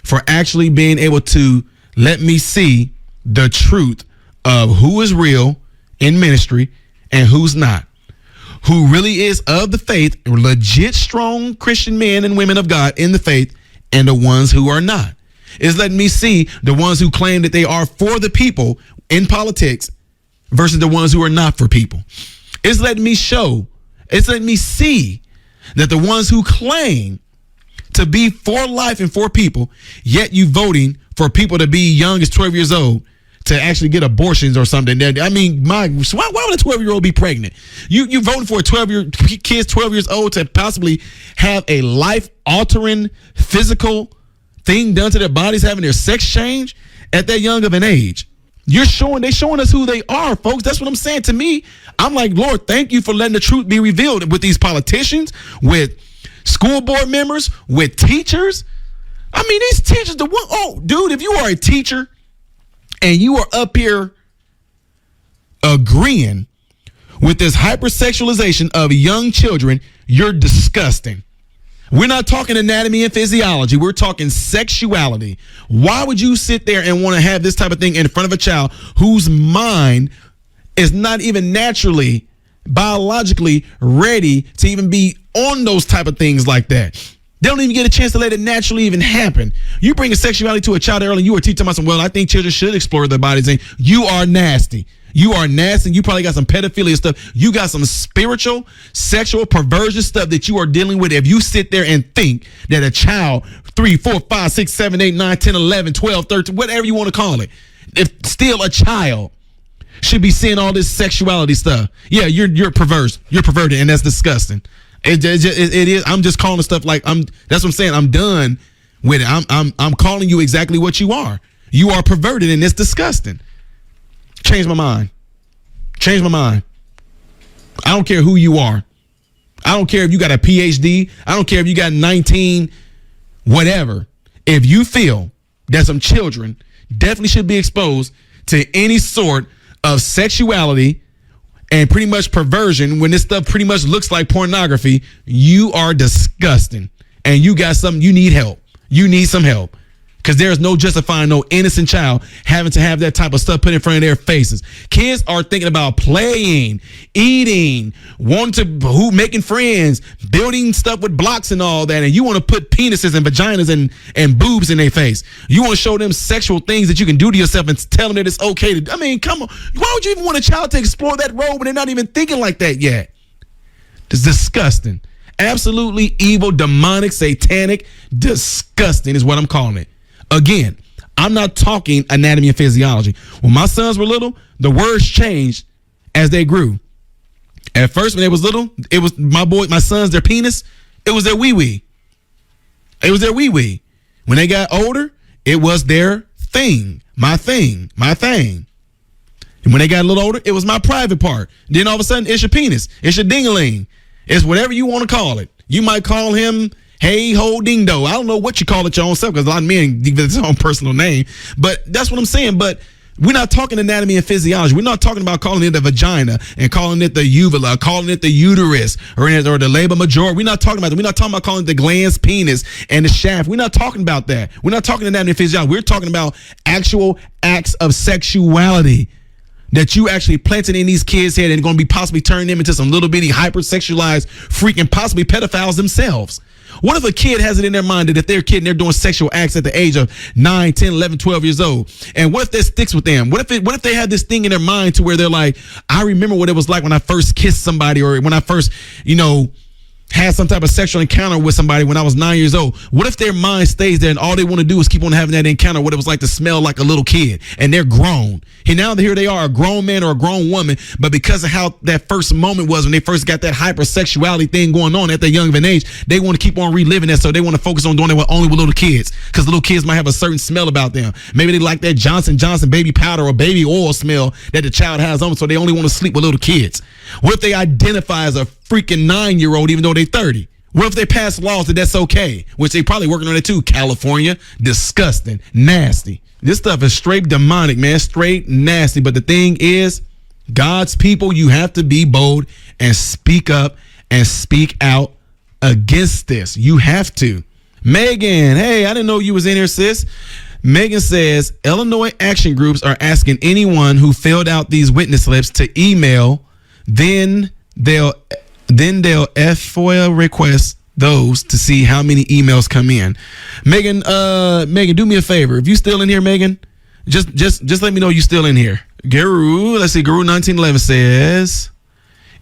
for actually being able to let me see the truth of who is real in ministry and who's not. Who really is of the faith, legit strong Christian men and women of God in the faith, and the ones who are not. It's letting me see the ones who claim that they are for the people in politics versus the ones who are not for people. It's letting me see that the ones who claim to be for life and for people, yet you voting for people to be young as 12 years old to actually get abortions or something. I mean, why would a 12-year-old be pregnant? You voting for a 12 years old to possibly have a life-altering physical thing done to their bodies, having their sex change at that young of an age. They're showing us who they are, folks. That's what I'm saying. To me, I'm like, Lord, thank you for letting the truth be revealed with these politicians, with school board members, with teachers. I mean, these teachers, dude, if you are a teacher and you are up here agreeing with this hypersexualization of young children, you're disgusting. We're not talking anatomy and physiology. We're talking sexuality. Why would you sit there and want to have this type of thing in front of a child whose mind is not even naturally, biologically ready to even be on those type of things like that? They don't even get a chance to let it naturally even happen. You bring a sexuality to a child early, you are teaching them, well, I think children should explore their bodies. And you are nasty. You are nasty. You probably got some pedophilia stuff. You got some spiritual, sexual perversion stuff that you are dealing with. If you sit there and think that a child, 3, 4, 5, 6, 7, 8, 9, 10, 11, 12, 13, whatever you want to call it, if still a child should be seeing all this sexuality stuff. Yeah, you're perverse. You're perverted, and that's disgusting. It is. I'm just calling stuff like that's what I'm saying. I'm done with it. I'm calling you exactly what you are. You are perverted, and it's disgusting. Change my mind. Change my mind. I don't care who you are. I don't care if you got a PhD. I don't care if you got 19, whatever. If you feel that some children definitely should be exposed to any sort of sexuality and pretty much perversion, when this stuff pretty much looks like pornography, you are disgusting. And you got something, you need help. You need some help. Because there is no justifying no innocent child having to have that type of stuff put in front of their faces. Kids are thinking about playing, eating, making friends, building stuff with blocks and all that. And you want to put penises and vaginas and boobs in their face. You want to show them sexual things that you can do to yourself and tell them that it's okay to. I mean, come on. Why would you even want a child to explore that road when they're not even thinking like that yet? It's disgusting. Absolutely evil, demonic, satanic, disgusting is what I'm calling it. Again, I'm not talking anatomy and physiology. When my sons were little, the words changed as they grew. At first, when they was little, it was my sons, their penis, it was their wee-wee. It was their wee-wee. When they got older, it was their thing, my thing, my thing. And when they got a little older, it was my private part. Then all of a sudden, it's your penis. It's your ding-a-ling. It's whatever you want to call it. You might call him hey, ho, ding, do. I don't know what you call it your own self because a lot of men give it its own personal name. But that's what I'm saying. But we're not talking anatomy and physiology. We're not talking about calling it the vagina and calling it the uvula, calling it the uterus or the labia majora. We're not talking about that. We're not talking about calling it the glans, penis, and the shaft. We're not talking about that. We're not talking anatomy and physiology. We're talking about actual acts of sexuality that you actually planted in these kids' head and going to be possibly turning them into some little bitty hypersexualized freaking possibly pedophiles themselves? What if a kid has it in their mind that if they're a kid and they're doing sexual acts at the age of 9, 10, 11, 12 years old? And what if that sticks with them? What if they have this thing in their mind to where they're like, I remember what it was like when I first kissed somebody, or when I first, had some type of sexual encounter with somebody when I was 9 years old? What if their mind stays there and all they want to do is keep on having that encounter, what it was like to smell like a little kid, and they're grown? And now here they are, a grown man or a grown woman, but because of how that first moment was when they first got that hypersexuality thing going on at that young of an age, they want to keep on reliving that, so they want to focus on doing it only with little kids, because little kids might have a certain smell about them. Maybe they like that Johnson & Johnson baby powder or baby oil smell that the child has on, so they only want to sleep with little kids. What if they identify as a freaking 9-year-old even though they're 30? What if they pass laws that's okay? Which they probably working on it too. California, disgusting, nasty. This stuff is straight demonic, man, straight nasty. But the thing is, God's people, you have to be bold and speak up and speak out against this. You have to. Megan, hey, I didn't know you was in here, sis. Megan says, Illinois action groups are asking anyone who filled out these witness slips to email, then they'll FOIA request those to see how many emails come in. Megan, do me a favor. If you still in here, Megan, just let me know you still in here. Guru 1911 says,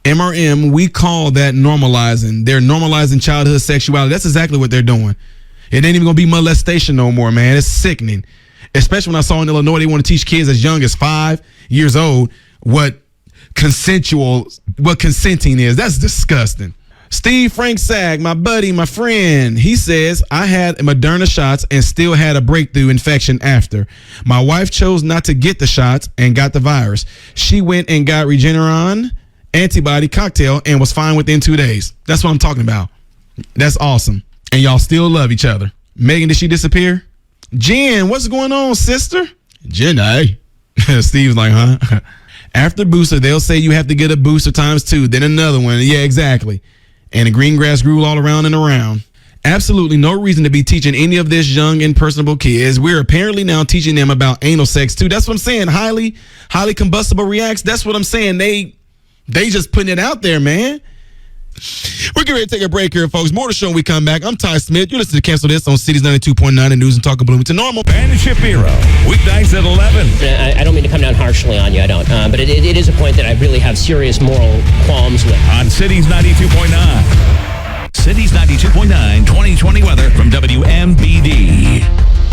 MRM, we call that normalizing. They're normalizing childhood sexuality. That's exactly what they're doing. It ain't even gonna be molestation no more, man. It's sickening. Especially when I saw in Illinois, they want to teach kids as young as 5 years old what consenting is. That's disgusting. Steve Frank Sag, my buddy, my friend, he says, I had Moderna shots and still had a breakthrough infection after. My wife chose not to get the shots and got the virus. She went and got Regeneron antibody cocktail and was fine within 2 days. That's what I'm talking about. That's awesome. And y'all still love each other. Megan, did she disappear? Jen, what's going on, sister? Jen, hey. Steve's like, huh? After booster, they'll say you have to get a booster ×2, then another one. Yeah, exactly. And the green grass grew all around and around. Absolutely no reason to be teaching any of this young, impressionable kids. We're apparently now teaching them about anal sex too. That's what I'm saying. Highly combustible reacts. That's what I'm saying. They just putting it out there, man. We're getting ready to take a break here, folks. More to show when we come back. I'm Ty Smith. You're listening to Cancel This on Cities 92.9 and News and Talk of Bloomington Normal. Ben Shapiro, weeknights at 11. I don't mean to come down harshly on you. I don't. But it is a point that I really have serious moral qualms with. On Cities 92.9. Cities 92.9 2020 weather from WMBD.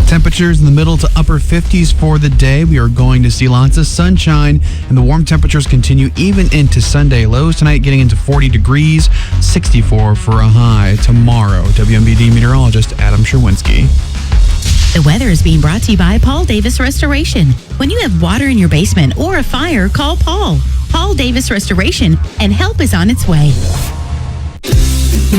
Temperatures in the middle to upper 50s for the day. We are going to see lots of sunshine, and the warm temperatures continue even into Sunday. Lows tonight getting into 40 degrees, 64 for a high tomorrow. WMBD meteorologist Adam Sherwinski. The weather is being brought to you by Paul Davis Restoration. When you have water in your basement or a fire, call Paul. Paul Davis Restoration, and help is on its way.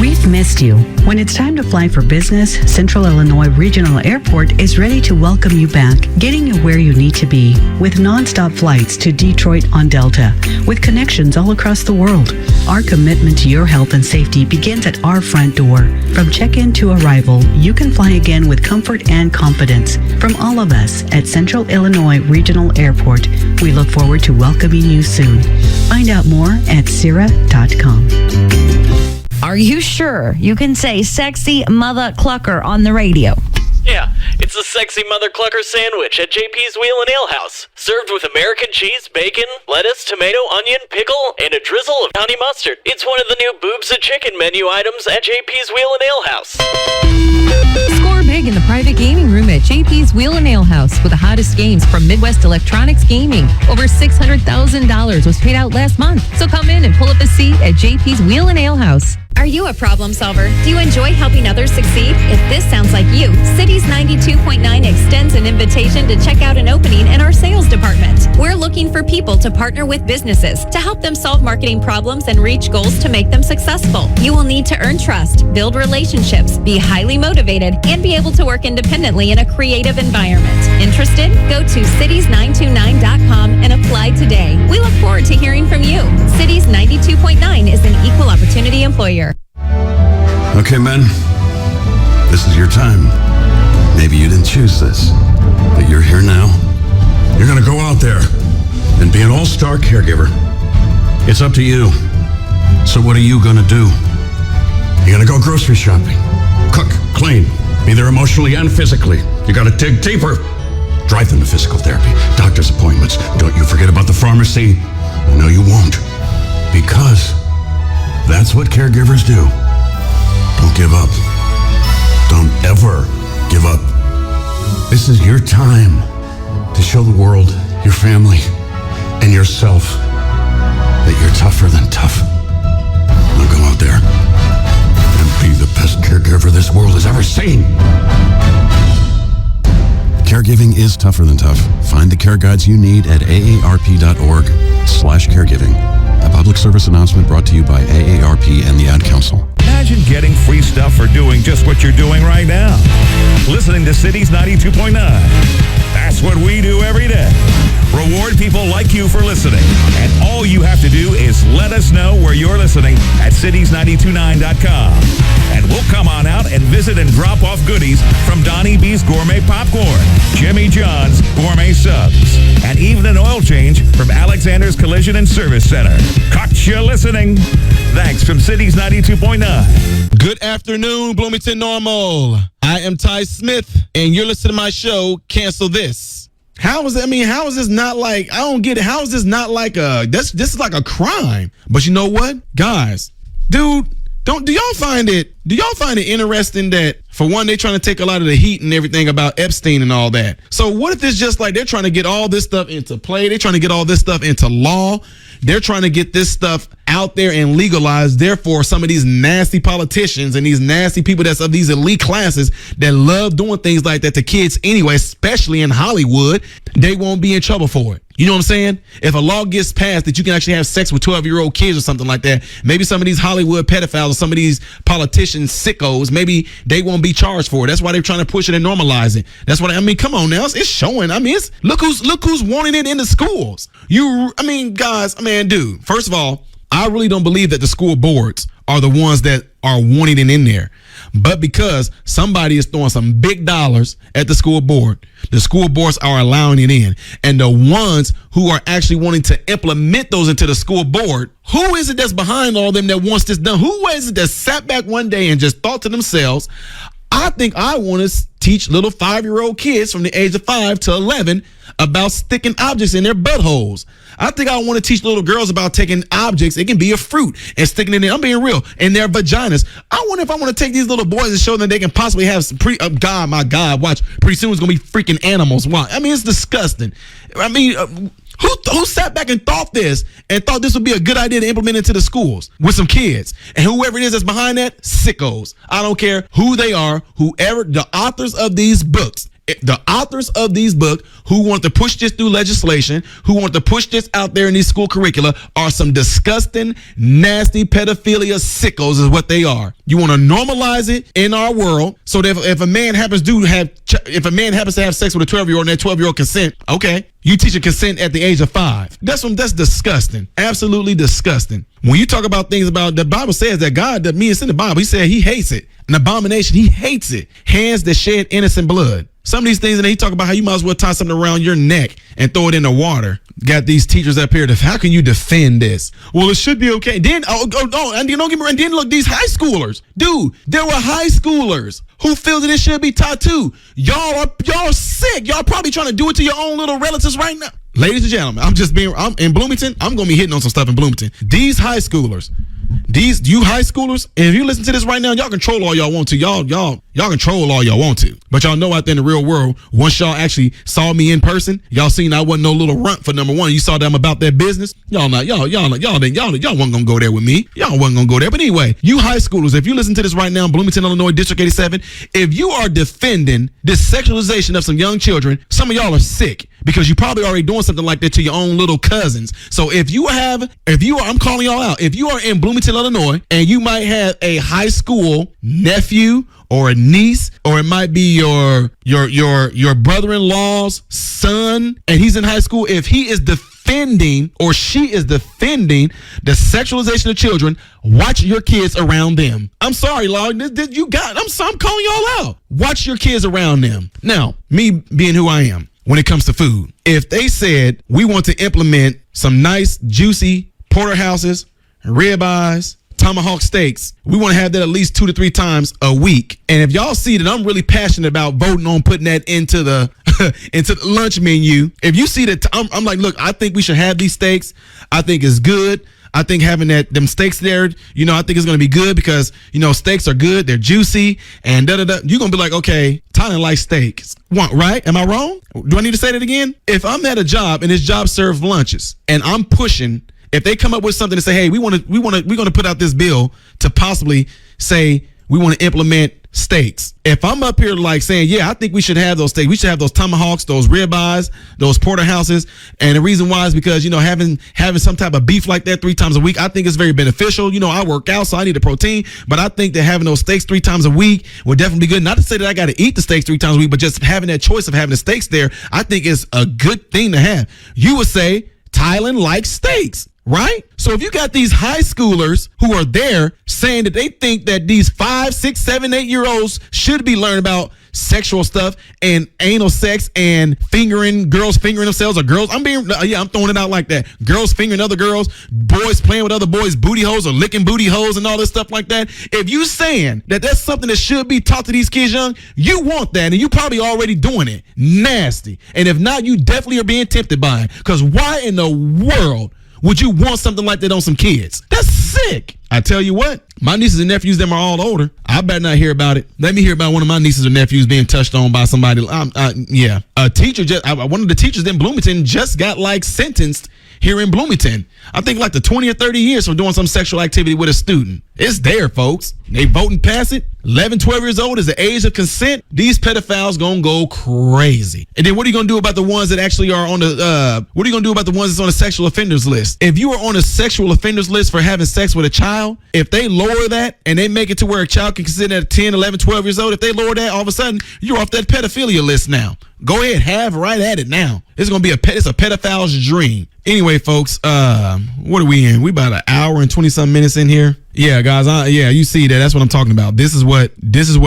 We've missed you. When it's time to fly for business, Central Illinois Regional Airport is ready to welcome you back, getting you where you need to be, with nonstop flights to Detroit on Delta, with connections all across the world. Our commitment to your health and safety begins at our front door. From check-in to arrival, you can fly again with comfort and confidence. From all of us at Central Illinois Regional Airport, we look forward to welcoming you soon. Find out more at Sierra.com. Are you sure you can say sexy mother clucker on the radio? Yeah, it's a sexy mother clucker sandwich at JP's Wheel and Ale House. Served with American cheese, bacon, lettuce, tomato, onion, pickle, and a drizzle of honey mustard. It's one of the new boobs of chicken menu items at JP's Wheel and Ale House. Score big in the private gaming room at JP's Wheel and Ale House with the hottest games from Midwest Electronics Gaming. Over $600,000 was paid out last month. So come in and pull up a seat at JP's Wheel and Ale House. Are you a problem solver? Do you enjoy helping others succeed? If this sounds like you, Cities 92.9 extends an invitation to check out an opening in our sales department. We're looking for people to partner with businesses to help them solve marketing problems and reach goals to make them successful. You will need to earn trust, build relationships, be highly motivated, and be able to work independently in a creative environment. Interested? Go to cities929.com and apply today. We look forward to hearing from you. Cities 92.9 is an equal opportunity employer. Okay, men, this is your time. Maybe you didn't choose this, but you're here now. You're gonna go out there and be an all-star caregiver. It's up to you. So what are you gonna do? You gotta go grocery shopping, cook, clean, be there emotionally and physically. You gotta dig deeper. Drive them to physical therapy, doctor's appointments. Don't you forget about the pharmacy. I know you won't. Because that's what caregivers do. Don't give up. Don't ever give up. This is your time to show the world, your family, and yourself that you're tougher than tough. Now go out there and be the best caregiver this world has ever seen. Caregiving is tougher than tough. Find the care guides you need at aarp.org/caregiving. A public service announcement brought to you by AARP and the Ad Council. Imagine getting free stuff for doing just what you're doing right now. Listening to Cities 92.9. That's what we do every day. Reward people like you for listening. And all you have to do is let us know where you're listening at cities929.com. And we'll come on out and visit and drop off goodies from Donnie B's Gourmet Popcorn, Jimmy John's Gourmet Subs, and even an oil change from Alexander's Collision and Service Center. Caught you listening. Thanks from Cities 92.9. Good afternoon, Bloomington Normal. I am Ty Smith, and you're listening to my show, Cancel This. How is this not like, I don't get it. How is this not like this is like a crime? But you know what? Guys, do y'all find it interesting that, for one, they're trying to take a lot of the heat and everything about Epstein and all that. So what if it's just like they're trying to get all this stuff into play? They're trying to get all this stuff into law. They're trying to get this stuff out there and legalized. Therefore, some of these nasty politicians and these nasty people that's of these elite classes that love doing things like that to kids anyway, especially in Hollywood, they won't be in trouble for it. You know what I'm saying? If a law gets passed that you can actually have sex with 12-year-old kids or something like that, maybe some of these Hollywood pedophiles or some of these politicians sickos, maybe they won't be charged for it. That's why they're trying to push it and normalize it. That's what I mean. Come on now, it's showing. I mean, look who's wanting it in the schools. Dude. First of all, I really don't believe that the school boards are the ones that are wanting it in there. But because somebody is throwing some big dollars at the school board, the school boards are allowing it in. And the ones who are actually wanting to implement those into the school board, who is it that's behind all of them that wants this done? Who is it that sat back one day and just thought to themselves, I think I want to teach little 5-year-old kids from the age of 5 to 11 about sticking objects in their buttholes. I think I want to teach little girls about taking objects, it can be a fruit, and sticking it in, I'm being real, in their vaginas. I wonder if I want to take these little boys and show them they can possibly have some my God, watch, pretty soon it's going to be freaking animals. Wow. I mean, it's disgusting. I mean, who sat back and thought this would be a good idea to implement into the schools with some kids? And whoever it is that's behind that, sickos. I don't care who they are, whoever the authors of these books. The authors of these books who want to push this through legislation, who want to push this out there in these school curricula, are some disgusting, nasty pedophilia sickos is what they are. You want to normalize it in our world so that if a man happens to have sex with a 12-year-old and that 12-year-old consent, okay, you teach a consent at the age of 5. That's disgusting. Absolutely disgusting. When you talk about things about, the Bible says that God, that me, it's in the Bible, he said he hates it. An abomination, he hates it. Hands that shed innocent blood. Some of these things, and he talk about how you might as well tie something around your neck and throw it in the water. Got these teachers up here. How can you defend this? Well, it should be okay. Then, and don't get me wrong. Then look, these high schoolers, dude. There were high schoolers who feel that it should be taught too. Y'all sick. Y'all probably trying to do it to your own little relatives right now. Ladies and gentlemen, I'm in Bloomington. I'm gonna be hitting on some stuff in Bloomington. These high schoolers. You high schoolers, and if you listen to this right now, y'all control all y'all want to. Y'all control all y'all want to. But y'all know out there in the real world, once y'all actually saw me in person, y'all seen I wasn't no little runt for number one. You saw them about that business. Y'all wasn't gonna go there with me. Y'all wasn't gonna go there. But anyway, you high schoolers, if you listen to this right now, Bloomington, Illinois, District 87, if you are defending this sexualization of some young children, some of y'all are sick because you probably already doing something like that to your own little cousins. So I'm calling y'all out. If you are in Bloomington, Illinois, and you might have a high school nephew or a niece, or it might be your brother-in-law's son, and he's in high school, if he is defending or she is defending the sexualization of children, watch your kids around them. I'm sorry, Lord. I'm calling y'all out. Watch your kids around them. Now, me being who I am, when it comes to food. If they said we want to implement some nice, juicy porterhouses, ribeyes, tomahawk steaks, we want to have that at least 2 to 3 times a week. And if y'all see that I'm really passionate about voting on putting that into the into the lunch menu, if you see that I'm like, look, I think we should have these steaks. I think it's good. I think having them steaks there, you know, I think it's going to be good because, you know, steaks are good. They're juicy and da-da-da. You're going to be like, okay, Tyler likes steaks. Right? Am I wrong? Do I need to say that again? If I'm at a job and this job serves lunches and I'm pushing, if they come up with something to say, hey, we're going to put out this bill to possibly say we want to implement steaks. If I'm up here like saying, yeah, I think we should have those steaks. We should have those tomahawks, those ribeyes, those porterhouses. And the reason why is because, you know, having some type of beef like that 3 times a week, I think it's very beneficial. You know, I work out, so I need the protein. But I think that having those steaks 3 times a week would definitely be good. Not to say that I got to eat the steaks 3 times a week, but just having that choice of having the steaks there, I think is a good thing to have. You would say Tylen likes steaks. Right? So if you got these high schoolers who are there saying that they think that these 5, 6, 7, 8-year-olds should be learning about sexual stuff and anal sex and girls fingering themselves or girls, I'm throwing it out like that. Girls fingering other girls, boys playing with other boys' booty holes or licking booty holes and all this stuff like that. If you saying that that's something that should be taught to these kids young, you want that and you probably already doing it. Nasty. And if not, you definitely are being tempted by it. Because why in the world would you want something like that on some kids? That's sick. I tell you what, my nieces and nephews, them are all older. I better not hear about it. Let me hear about one of my nieces or nephews being touched on by somebody. Yeah. A teacher, one of the teachers in Bloomington just got sentenced here in Bloomington. I think like the 20 or 30 years for doing some sexual activity with a student. It's there, folks. They vote and pass it. 11, 12 years old is the age of consent. These pedophiles gonna go crazy. And then what are you gonna do about the ones that actually are on what are you gonna do about the ones that's on the sexual offenders list? If you are on a sexual offenders list for having sex with a child, if they lower that and they make it to where a child can consent at 10, 11, 12 years old, if they lower that, all of a sudden you're off that pedophilia list now. Go ahead, have right at it now. It's gonna be it's a pedophile's dream. Anyway, folks, what are we in? We about an hour and 20-something minutes in here. Yeah, guys. You see that? That's what I'm talking about. This is what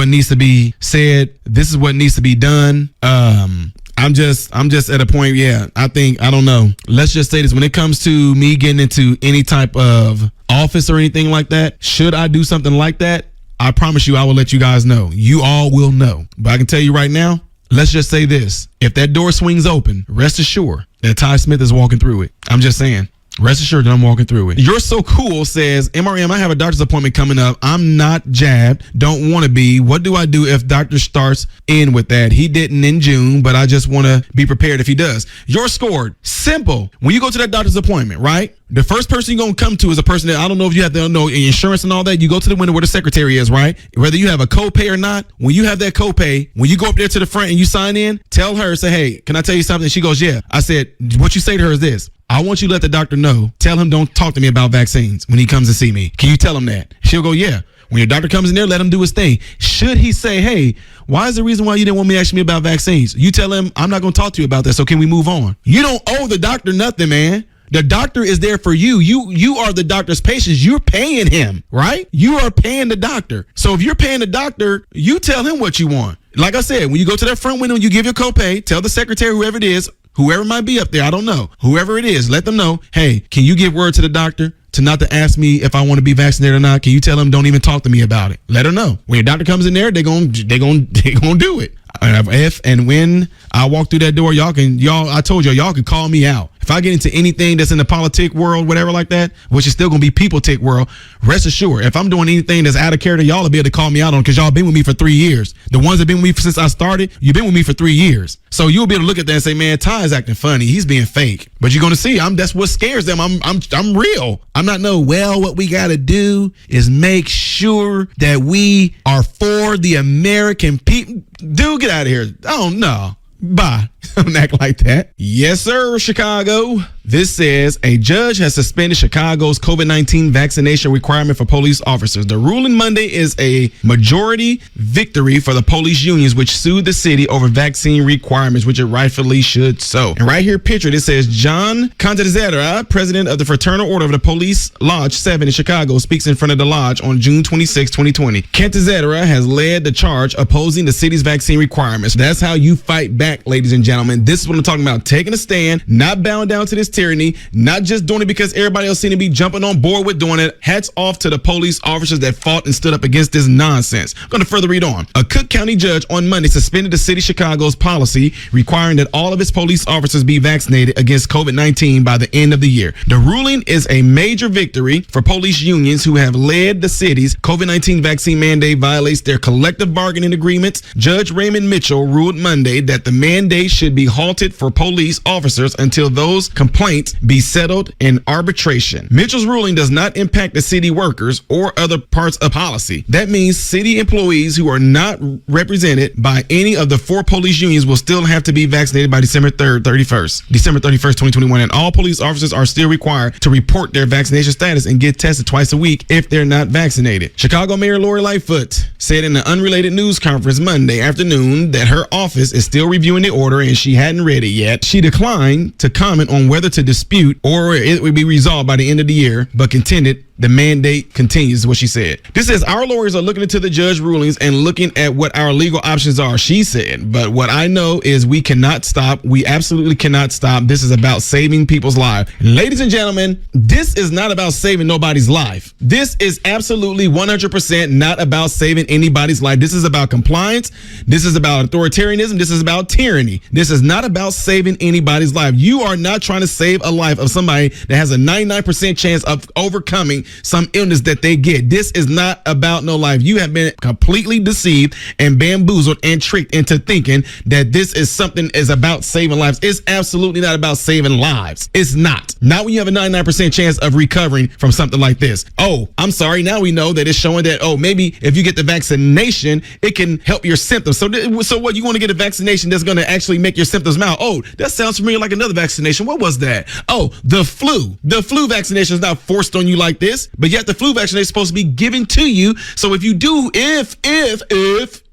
needs to be said. This is what needs to be done. I'm just at a point. Yeah, I don't know. Let's just say this: when it comes to me getting into any type of office or anything like that, should I do something like that? I promise you, I will let you guys know. You all will know. But I can tell you right now. Let's just say this. If that door swings open, rest assured that Ty Smith is walking through it. I'm just saying. Rest assured that I'm walking through it. You're So Cool says, MRM, I have a doctor's appointment coming up. I'm not jabbed. Don't want to be. What do I do if doctor starts in with that? He didn't in June, but I just want to be prepared if he does. You're scored. Simple. When you go to that doctor's appointment, right? The first person you're going to come to is a person that I don't know if you have to know insurance and all that. You go to the window where the secretary is, right? Whether you have a copay or not, when you have that copay, when you go up there to the front and you sign in, tell her, say, hey, can I tell you something? She goes, yeah. I said, what you say to her is this. I want you to let the doctor know. Tell him don't talk to me about vaccines when he comes to see me. Can you tell him that? She'll go, yeah. When your doctor comes in there, let him do his thing. Should he say, hey, why is the reason why you didn't want me to ask me about vaccines? You tell him, I'm not going to talk to you about that, so can we move on? You don't owe the doctor nothing, man. The doctor is there for you. You are the doctor's patients. You're paying him, right? You are paying the doctor. So if you're paying the doctor, you tell him what you want. Like I said, when you go to that front window and you give your copay, tell the secretary, whoever it is, whoever might be up there, I don't know. Whoever it is, let them know, hey, can you give word to the doctor to not to ask me if I want to be vaccinated or not? Can you tell them don't even talk to me about it? Let her know. When your doctor comes in there, they're gonna do it. If and when I walk through that door, I told y'all can call me out. If I get into anything that's in the politic world, whatever like that, which is still going to be people tick world, rest assured, if I'm doing anything that's out of character, y'all will be able to call me out on because y'all been with me for 3 years. The ones that been with me since I started, you've been with me for 3 years. So you'll be able to look at that and say, man, Ty is acting funny. He's being fake. But you're going to see, that's what scares them. I'm real. I'm not what we got to do is make sure that we are for the American people. Dude, get out of here. Oh, no. Bye. Don't act like that. Yes, sir, Chicago. This says a judge has suspended Chicago's COVID-19 vaccination requirement for police officers. The ruling Monday is a majority victory for the police unions, which sued the city over vaccine requirements, which it rightfully should so. And right here, pictured, it says John Contezera, president of the Fraternal Order of the Police Lodge 7 in Chicago, speaks in front of the lodge on June 26, 2020. Contezera has led the charge opposing the city's vaccine requirements. That's how you fight back, ladies and gentlemen, this is what I'm talking about. Taking a stand, not bowing down to this tyranny, not just doing it because everybody else seemed to be jumping on board with doing it. Hats off to the police officers that fought and stood up against this nonsense. I'm going to further read on. A Cook County judge on Monday suspended the city of Chicago's policy requiring that all of its police officers be vaccinated against COVID-19 by the end of the year. The ruling is a major victory for police unions who have led the city's COVID-19 vaccine mandate violates their collective bargaining agreements. Judge Raymond Mitchell ruled Monday that the mandate should be halted for police officers until those complaints be settled in arbitration. Mitchell's ruling does not impact the city workers or other parts of policy. That means city employees who are not represented by any of the 4 police unions will still have to be vaccinated by December 31st, 2021, and all police officers are still required to report their vaccination status and get tested twice a week if they're not vaccinated. Chicago Mayor Lori Lightfoot said in an unrelated news conference Monday afternoon that her office is still reviewing the order and she hadn't read it yet. She declined to comment on whether to dispute or it would be resolved by the end of the year, but contended the mandate continues, is what she said. This says our lawyers are looking into the judge rulings and looking at what our legal options are, she said. But what I know is we cannot stop. We absolutely cannot stop. This is about saving people's lives. Ladies and gentlemen, this is not about saving nobody's life. This is absolutely 100% not about saving anybody's life. This is about compliance. This is about authoritarianism. This is about tyranny. This is not about saving anybody's life. You are not trying to save a life of somebody that has a 99% chance of overcoming some illness that they get. This is not about no life. You have been completely deceived and bamboozled and tricked into thinking that this is something is about saving lives. It's absolutely not about saving lives. It's not. Not when you have a 99% chance of recovering from something like this. Oh, I'm sorry. Now we know that it's showing that, oh, maybe if you get the vaccination, it can help your symptoms. So what, you want to get a vaccination that's going to actually make your symptoms mild? Oh, that sounds familiar, like another vaccination. What was that? Oh, the flu. The flu vaccination is not forced on you like this. But yet the flu vaccination is supposed to be given to you. So if you do, if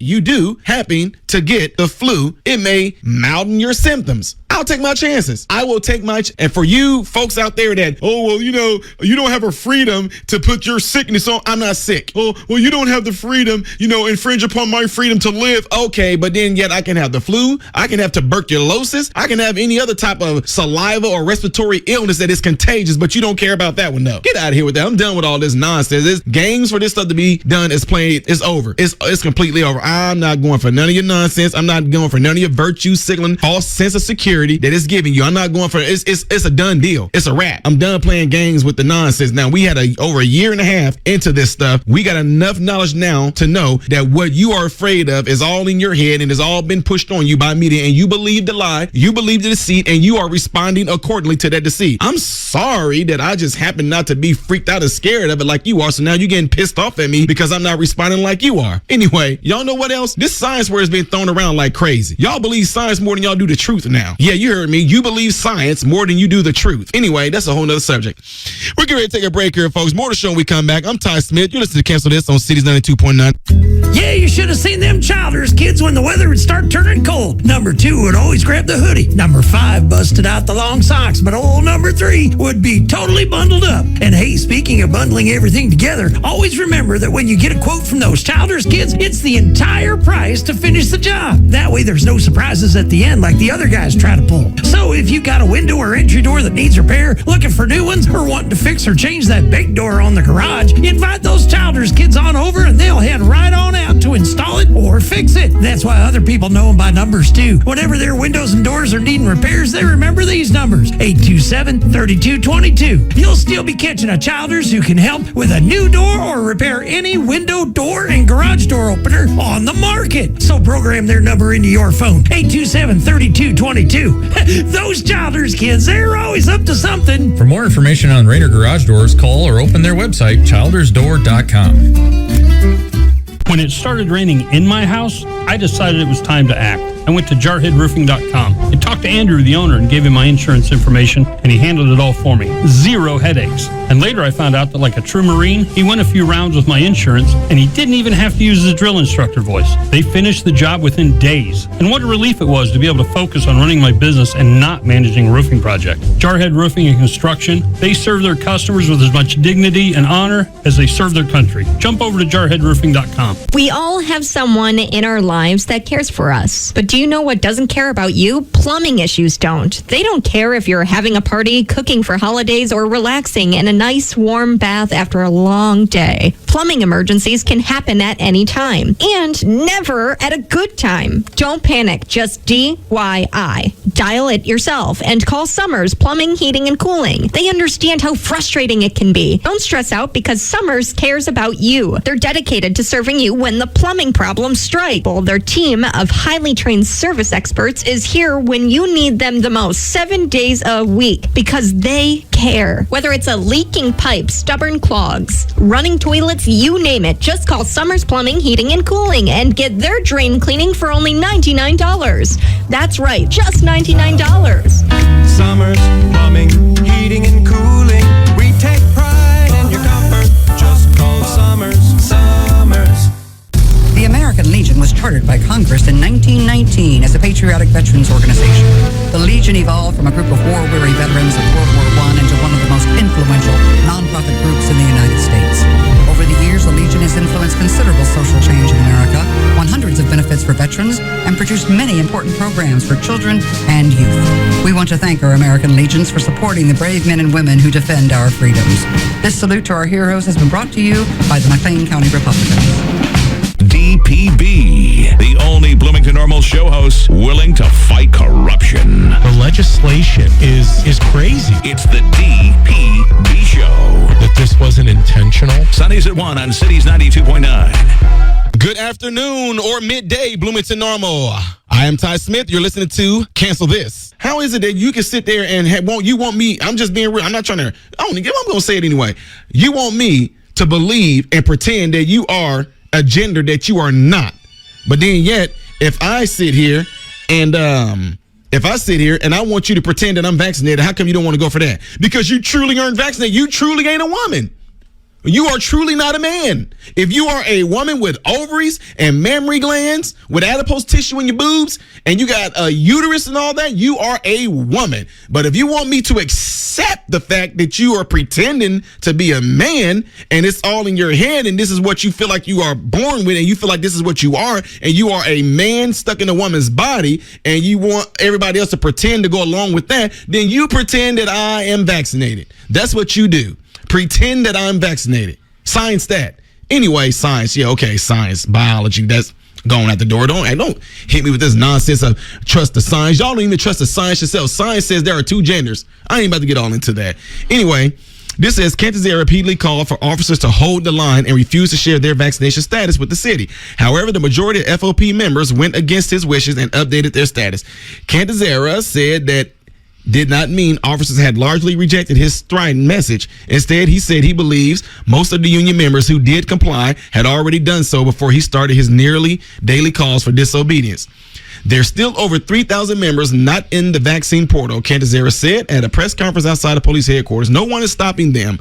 you do happen to get the flu, it may malden your symptoms. I'll take my chances. I will take my and for you folks out there that, oh, well, you know, you don't have a freedom to put your sickness on. I'm not sick. Oh, well, you don't have the freedom, you know, infringe upon my freedom to live. Okay, but then yet I can have the flu. I can have tuberculosis. I can have any other type of saliva or respiratory illness that is contagious, but you don't care about that one. No, get out of here with that. I'm done with all this nonsense. This games for this stuff to be done is played. It's over. It's completely over. I'm not going for none of your nonsense. I'm not going for none of your virtue signaling, false sense of security that it's giving you. I'm not going for it. It's a done deal. It's a wrap. I'm done playing games with the nonsense. Now, we had over a year and a half into this stuff. We got enough knowledge now to know that what you are afraid of is all in your head and has all been pushed on you by media, and you believe the lie, you believe the deceit, and you are responding accordingly to that deceit. I'm sorry that I just happen not to be freaked out and scared of it like you are, so now you're getting pissed off at me because I'm not responding like you are. Anyway, y'all know what else? This science word has been thrown around like crazy. Y'all believe science more than y'all do the truth now. Yeah, you heard me. You believe science more than you do the truth. Anyway, that's a whole nother subject. We're getting ready to take a break here, folks. More to show when we come back. I'm Ty Smith. You're listening to Cancel This on Cities 92.9. Yeah, you should have seen them Childers kids when the weather would start turning cold. Number 2 would always grab the hoodie. Number 5 busted out the long socks, but old number 3 would be totally bundled up. And hey, speaking of bundling everything together, always remember that when you get a quote from those Childers kids, it's the entire price to finish the job. That way there's no surprises at the end like the other guys try to pull. So if you got a window or entry door that needs repair, looking for new ones, or wanting to fix or change that big door on the garage, invite those Childers kids on over and they'll head right on out to install it or fix it. That's why other people know them by numbers too. Whenever their windows and doors are needing repairs, they remember these numbers: 827-3222. You'll still be catching a Childers who can help with a new door or repair any window, door, and garage door opener on the market. So program their number into your phone: 827-3222. Those Childers kids, they're always up to something. For more information on Raider Garage Doors, call or open their website, childersdoor.com. When it started raining in my house, I decided it was time to act. I went to jarheadroofing.com. It took Talked to Andrew, the owner, and gave him my insurance information, and he handled it all for me. Zero headaches. And later I found out that like a true Marine, he went a few rounds with my insurance, and he didn't even have to use his drill instructor voice. They finished the job within days. And what a relief it was to be able to focus on running my business and not managing a roofing project. Jarhead Roofing and Construction, they serve their customers with as much dignity and honor as they serve their country. Jump over to jarheadroofing.com. We all have someone in our lives that cares for us. But do you know what doesn't care about you? Plumbing issues don't. They don't care if you're having a party, cooking for holidays, or relaxing in a nice warm bath after a long day. Plumbing emergencies can happen at any time and never at a good time. Don't panic, just DYI. Dial it yourself and call Summers Plumbing, Heating, and Cooling. They understand how frustrating it can be. Don't stress out because Summers cares about you. They're dedicated to serving you when the plumbing problems strike. Well, their team of highly trained service experts is here when you need them the most, 7 days a week, because they care. Whether it's a leaking pipe, stubborn clogs, running toilets, you name it, just call Summers Plumbing, Heating, and Cooling and get their drain cleaning for only $99. That's right, just $99. Summers Plumbing, Heating, and Cooling. We take pride in your comfort. Just call Summers. The American Legion was chartered by Congress in 1919 as a patriotic veterans organization. The Legion evolved from a group of war-weary veterans of World War I into one of the most influential nonprofit groups in the United States. Over the years, the Legion has influenced considerable social change in America, won hundreds of benefits for veterans, and produced many important programs for children and youth. We want to thank our American Legions for supporting the brave men and women who defend our freedoms. This salute to our heroes has been brought to you by the McLean County Republicans. DPB, the only Bloomington Normal show host willing to fight corruption. The legislation is crazy. It's the DPB show. That this wasn't intentional. Sundays at 1 on Cities 92.9. Good afternoon or midday, Bloomington Normal. I am Ty Smith. You're listening to Cancel This. How is it that you can sit there and you want me, I'm just being real, I'm not trying to, I'm going to say it anyway. You want me to believe and pretend that you are a gender that you are not. But then yet, if I sit here and I want you to pretend that I'm vaccinated, how come you don't want to go for that? Because you truly aren't vaccinated. You truly ain't a woman. You are truly not a man. If you are a woman with ovaries and mammary glands, with adipose tissue in your boobs, and you got a uterus and all that, you are a woman. But if you want me to accept the fact that you are pretending to be a man and it's all in your head and this is what you feel like you are born with and you feel like this is what you are and you are a man stuck in a woman's body and you want everybody else to pretend to go along with that, then you pretend that I am vaccinated. That's what you do. Pretend that I'm vaccinated. Science that. Anyway, science. Yeah, okay, science, biology. That's going out the door. Don't hit me with this nonsense of trust the science. Y'all don't even trust the science yourself. Science says there are two genders. I ain't about to get all into that. Anyway, this says Cantazera repeatedly called for officers to hold the line and refuse to share their vaccination status with the city. However, the majority of FOP members went against his wishes and updated their status. Cantazera said that did not mean officers had largely rejected his strident message. Instead, he said he believes most of the union members who did comply had already done so before he started his nearly daily calls for disobedience. There's still over 3,000 members not in the vaccine portal, Cantazera said at a press conference outside of police headquarters. No one is stopping them.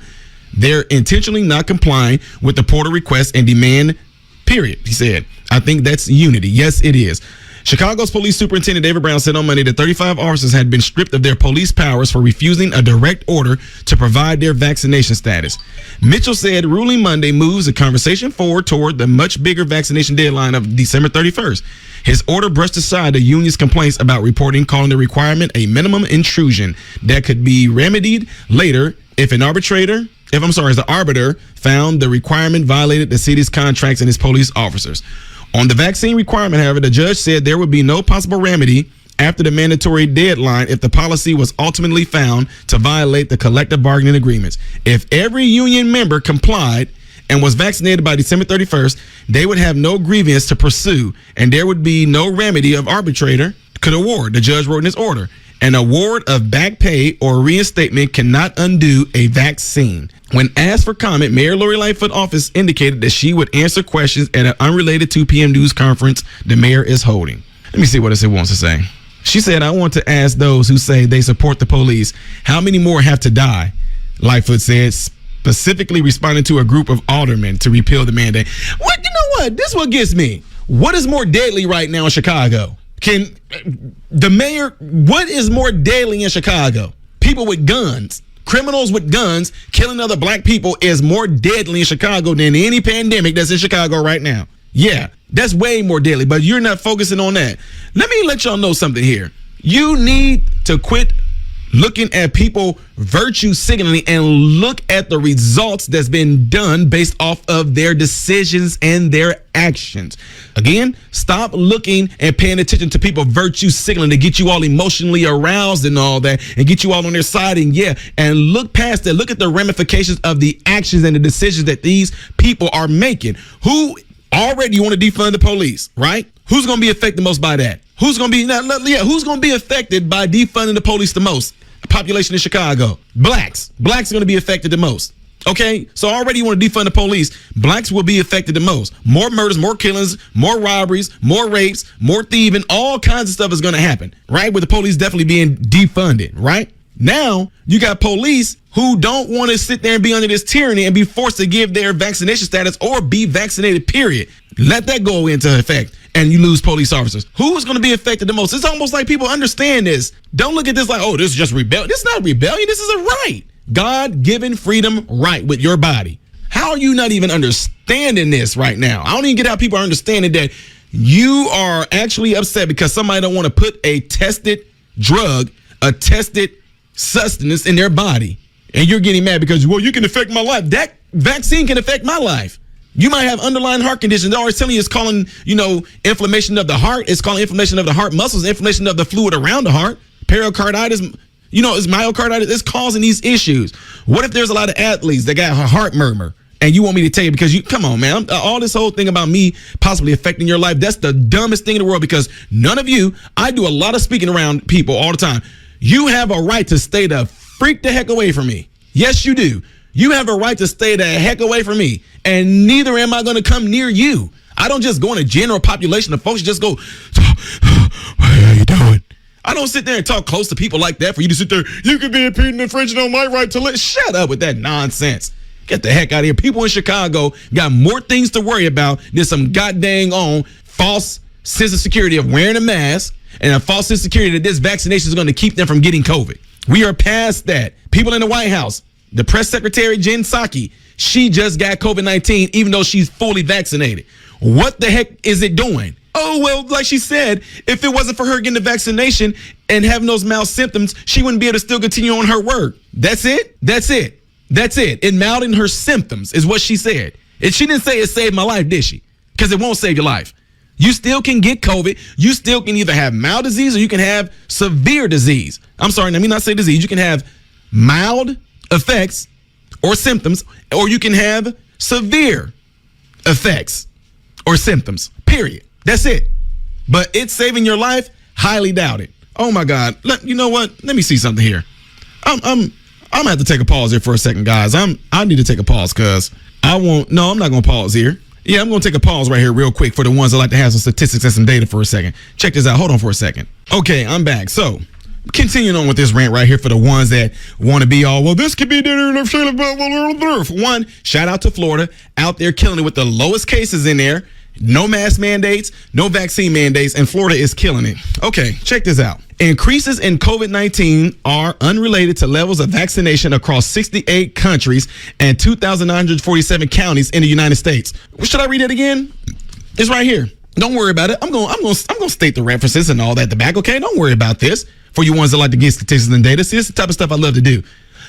They're intentionally not complying with the portal request and demand, period, he said. I think that's unity. Yes, it is. Chicago's police superintendent David Brown said on Monday that 35 officers had been stripped of their police powers for refusing a direct order to provide their vaccination status. Mitchell said ruling Monday moves the conversation forward toward the much bigger vaccination deadline of December 31st. His order brushed aside the union's complaints about reporting, calling the requirement a minimum intrusion that could be remedied later if the arbiter found the requirement violated the city's contracts and its police officers. On the vaccine requirement, however, the judge said there would be no possible remedy after the mandatory deadline if the policy was ultimately found to violate the collective bargaining agreements. If every union member complied and was vaccinated by December 31st, they would have no grievance to pursue, and there would be no remedy of arbitrator could award, the judge wrote in his order. An award of back pay or reinstatement cannot undo a vaccine. When asked for comment, Mayor Lori Lightfoot office indicated that she would answer questions at an unrelated 2 p.m. news conference the mayor is holding. Let me see what else it wants to say. She said, I want to ask those who say they support the police, how many more have to die? Lightfoot said, specifically responding to a group of aldermen to repeal the mandate. What? You know what? This what gets me. What is more deadly right now in Chicago? Can the mayor, what is more deadly in Chicago? People with guns. Criminals with guns killing other black people is more deadly in Chicago than any pandemic that's in Chicago right now. Yeah, that's way more deadly, but you're not focusing on that. Let me let y'all know something here. You need to quit looking at people virtue signaling and look at the results that's been done based off of their decisions and their actions. Again, stop looking and paying attention to people virtue signaling to get you all emotionally aroused and all that and get you all on their side and look past that. Look at the ramifications of the actions and the decisions that these people are making. Who already want to defund the police, right? Who's going to be affected most by that? Who's going to be affected by defunding the police the most? Population in Chicago. Blacks are going to be affected the most. Okay, so already you want to defund the police. Blacks will be affected the most. More murders, more killings, more robberies, more rapes, more thieving, all kinds of stuff is going to happen, right? With the police definitely being defunded, right? Now, you got police who don't want to sit there and be under this tyranny and be forced to give their vaccination status or be vaccinated, period. Let that go into effect and you lose police officers. Who is going to be affected the most? It's almost like people understand this. Don't look at this like, oh, this is just rebellion. This is not rebellion. This is a right. God-given freedom right with your body. How are you not even understanding this right now? I don't even get how people are understanding that you are actually upset because somebody don't want to put a tested drug, a tested sustenance in their body. And you're getting mad because, well, you can affect my life. That vaccine can affect my life. You might have underlying heart conditions. They're always telling you it's calling, inflammation of the heart. It's calling inflammation of the heart muscles, inflammation of the fluid around the heart, pericarditis, it's myocarditis. It's causing these issues. What if there's a lot of athletes that got a heart murmur and you want me to tell you because come on, man, all this whole thing about me possibly affecting your life, that's the dumbest thing in the world because none of you, I do a lot of speaking around people all the time. You have a right to stay the freak the heck away from me. Yes, you do. You have a right to stay the heck away from me, and neither am I going to come near you. I don't just go in a general population of folks, just go, how you doing? I don't sit there and talk close to people like that for you to sit there, you could be impeding and infringing on my right to live. Shut up with that nonsense. Get the heck out of here. People in Chicago got more things to worry about than some goddamn false sense of security of wearing a mask and a false sense of security that this vaccination is going to keep them from getting COVID. We are past that. People in the White House, the press secretary, Jen Psaki, she just got COVID-19 even though she's fully vaccinated. What the heck is it doing? Oh, well, like she said, if it wasn't for her getting the vaccination and having those mild symptoms, she wouldn't be able to still continue on her work. That's it? That's it. That's it. It milding her symptoms is what she said. And she didn't say it saved my life, did she? Because it won't save your life. You still can get COVID. You still can either have mild disease or you can have severe disease. I'm sorry, let me not say disease. You can have mild effects or symptoms, or you can have severe effects or symptoms, period. That's it. But it's saving your life? Highly doubt it. Oh my God. You know what? Let me see something here. I'm gonna have to take a pause here for a second, guys. I need to take a pause because I'm not gonna pause here. Yeah, I'm gonna take a pause right here real quick for the ones that like to have some statistics and some data for a second. Check this out. Hold on for a second. Okay, I'm back. So continuing on with this rant right here for the ones that want to be all, well, this could be one, shout out to Florida out there killing it with the lowest cases in there. No mask mandates, no vaccine mandates, and Florida is killing it. Okay, check this out. Increases in COVID-19 are unrelated to levels of vaccination across 68 countries and 2,947 counties in the United States. Should I read it again? It's right here. Don't worry about it. I'm going to state the references and all that at the back. Okay, don't worry about this. For you ones that like to get statistics and data, see, this is the type of stuff I love to do.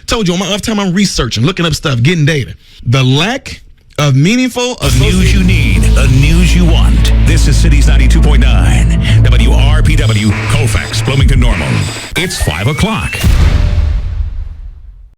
Told you on my off time, I'm researching, looking up stuff, getting data. The lack of meaningful the news you need, the news you want. This is Cities 92.9 WRPW, Colfax, Bloomington Normal. It's 5 o'clock.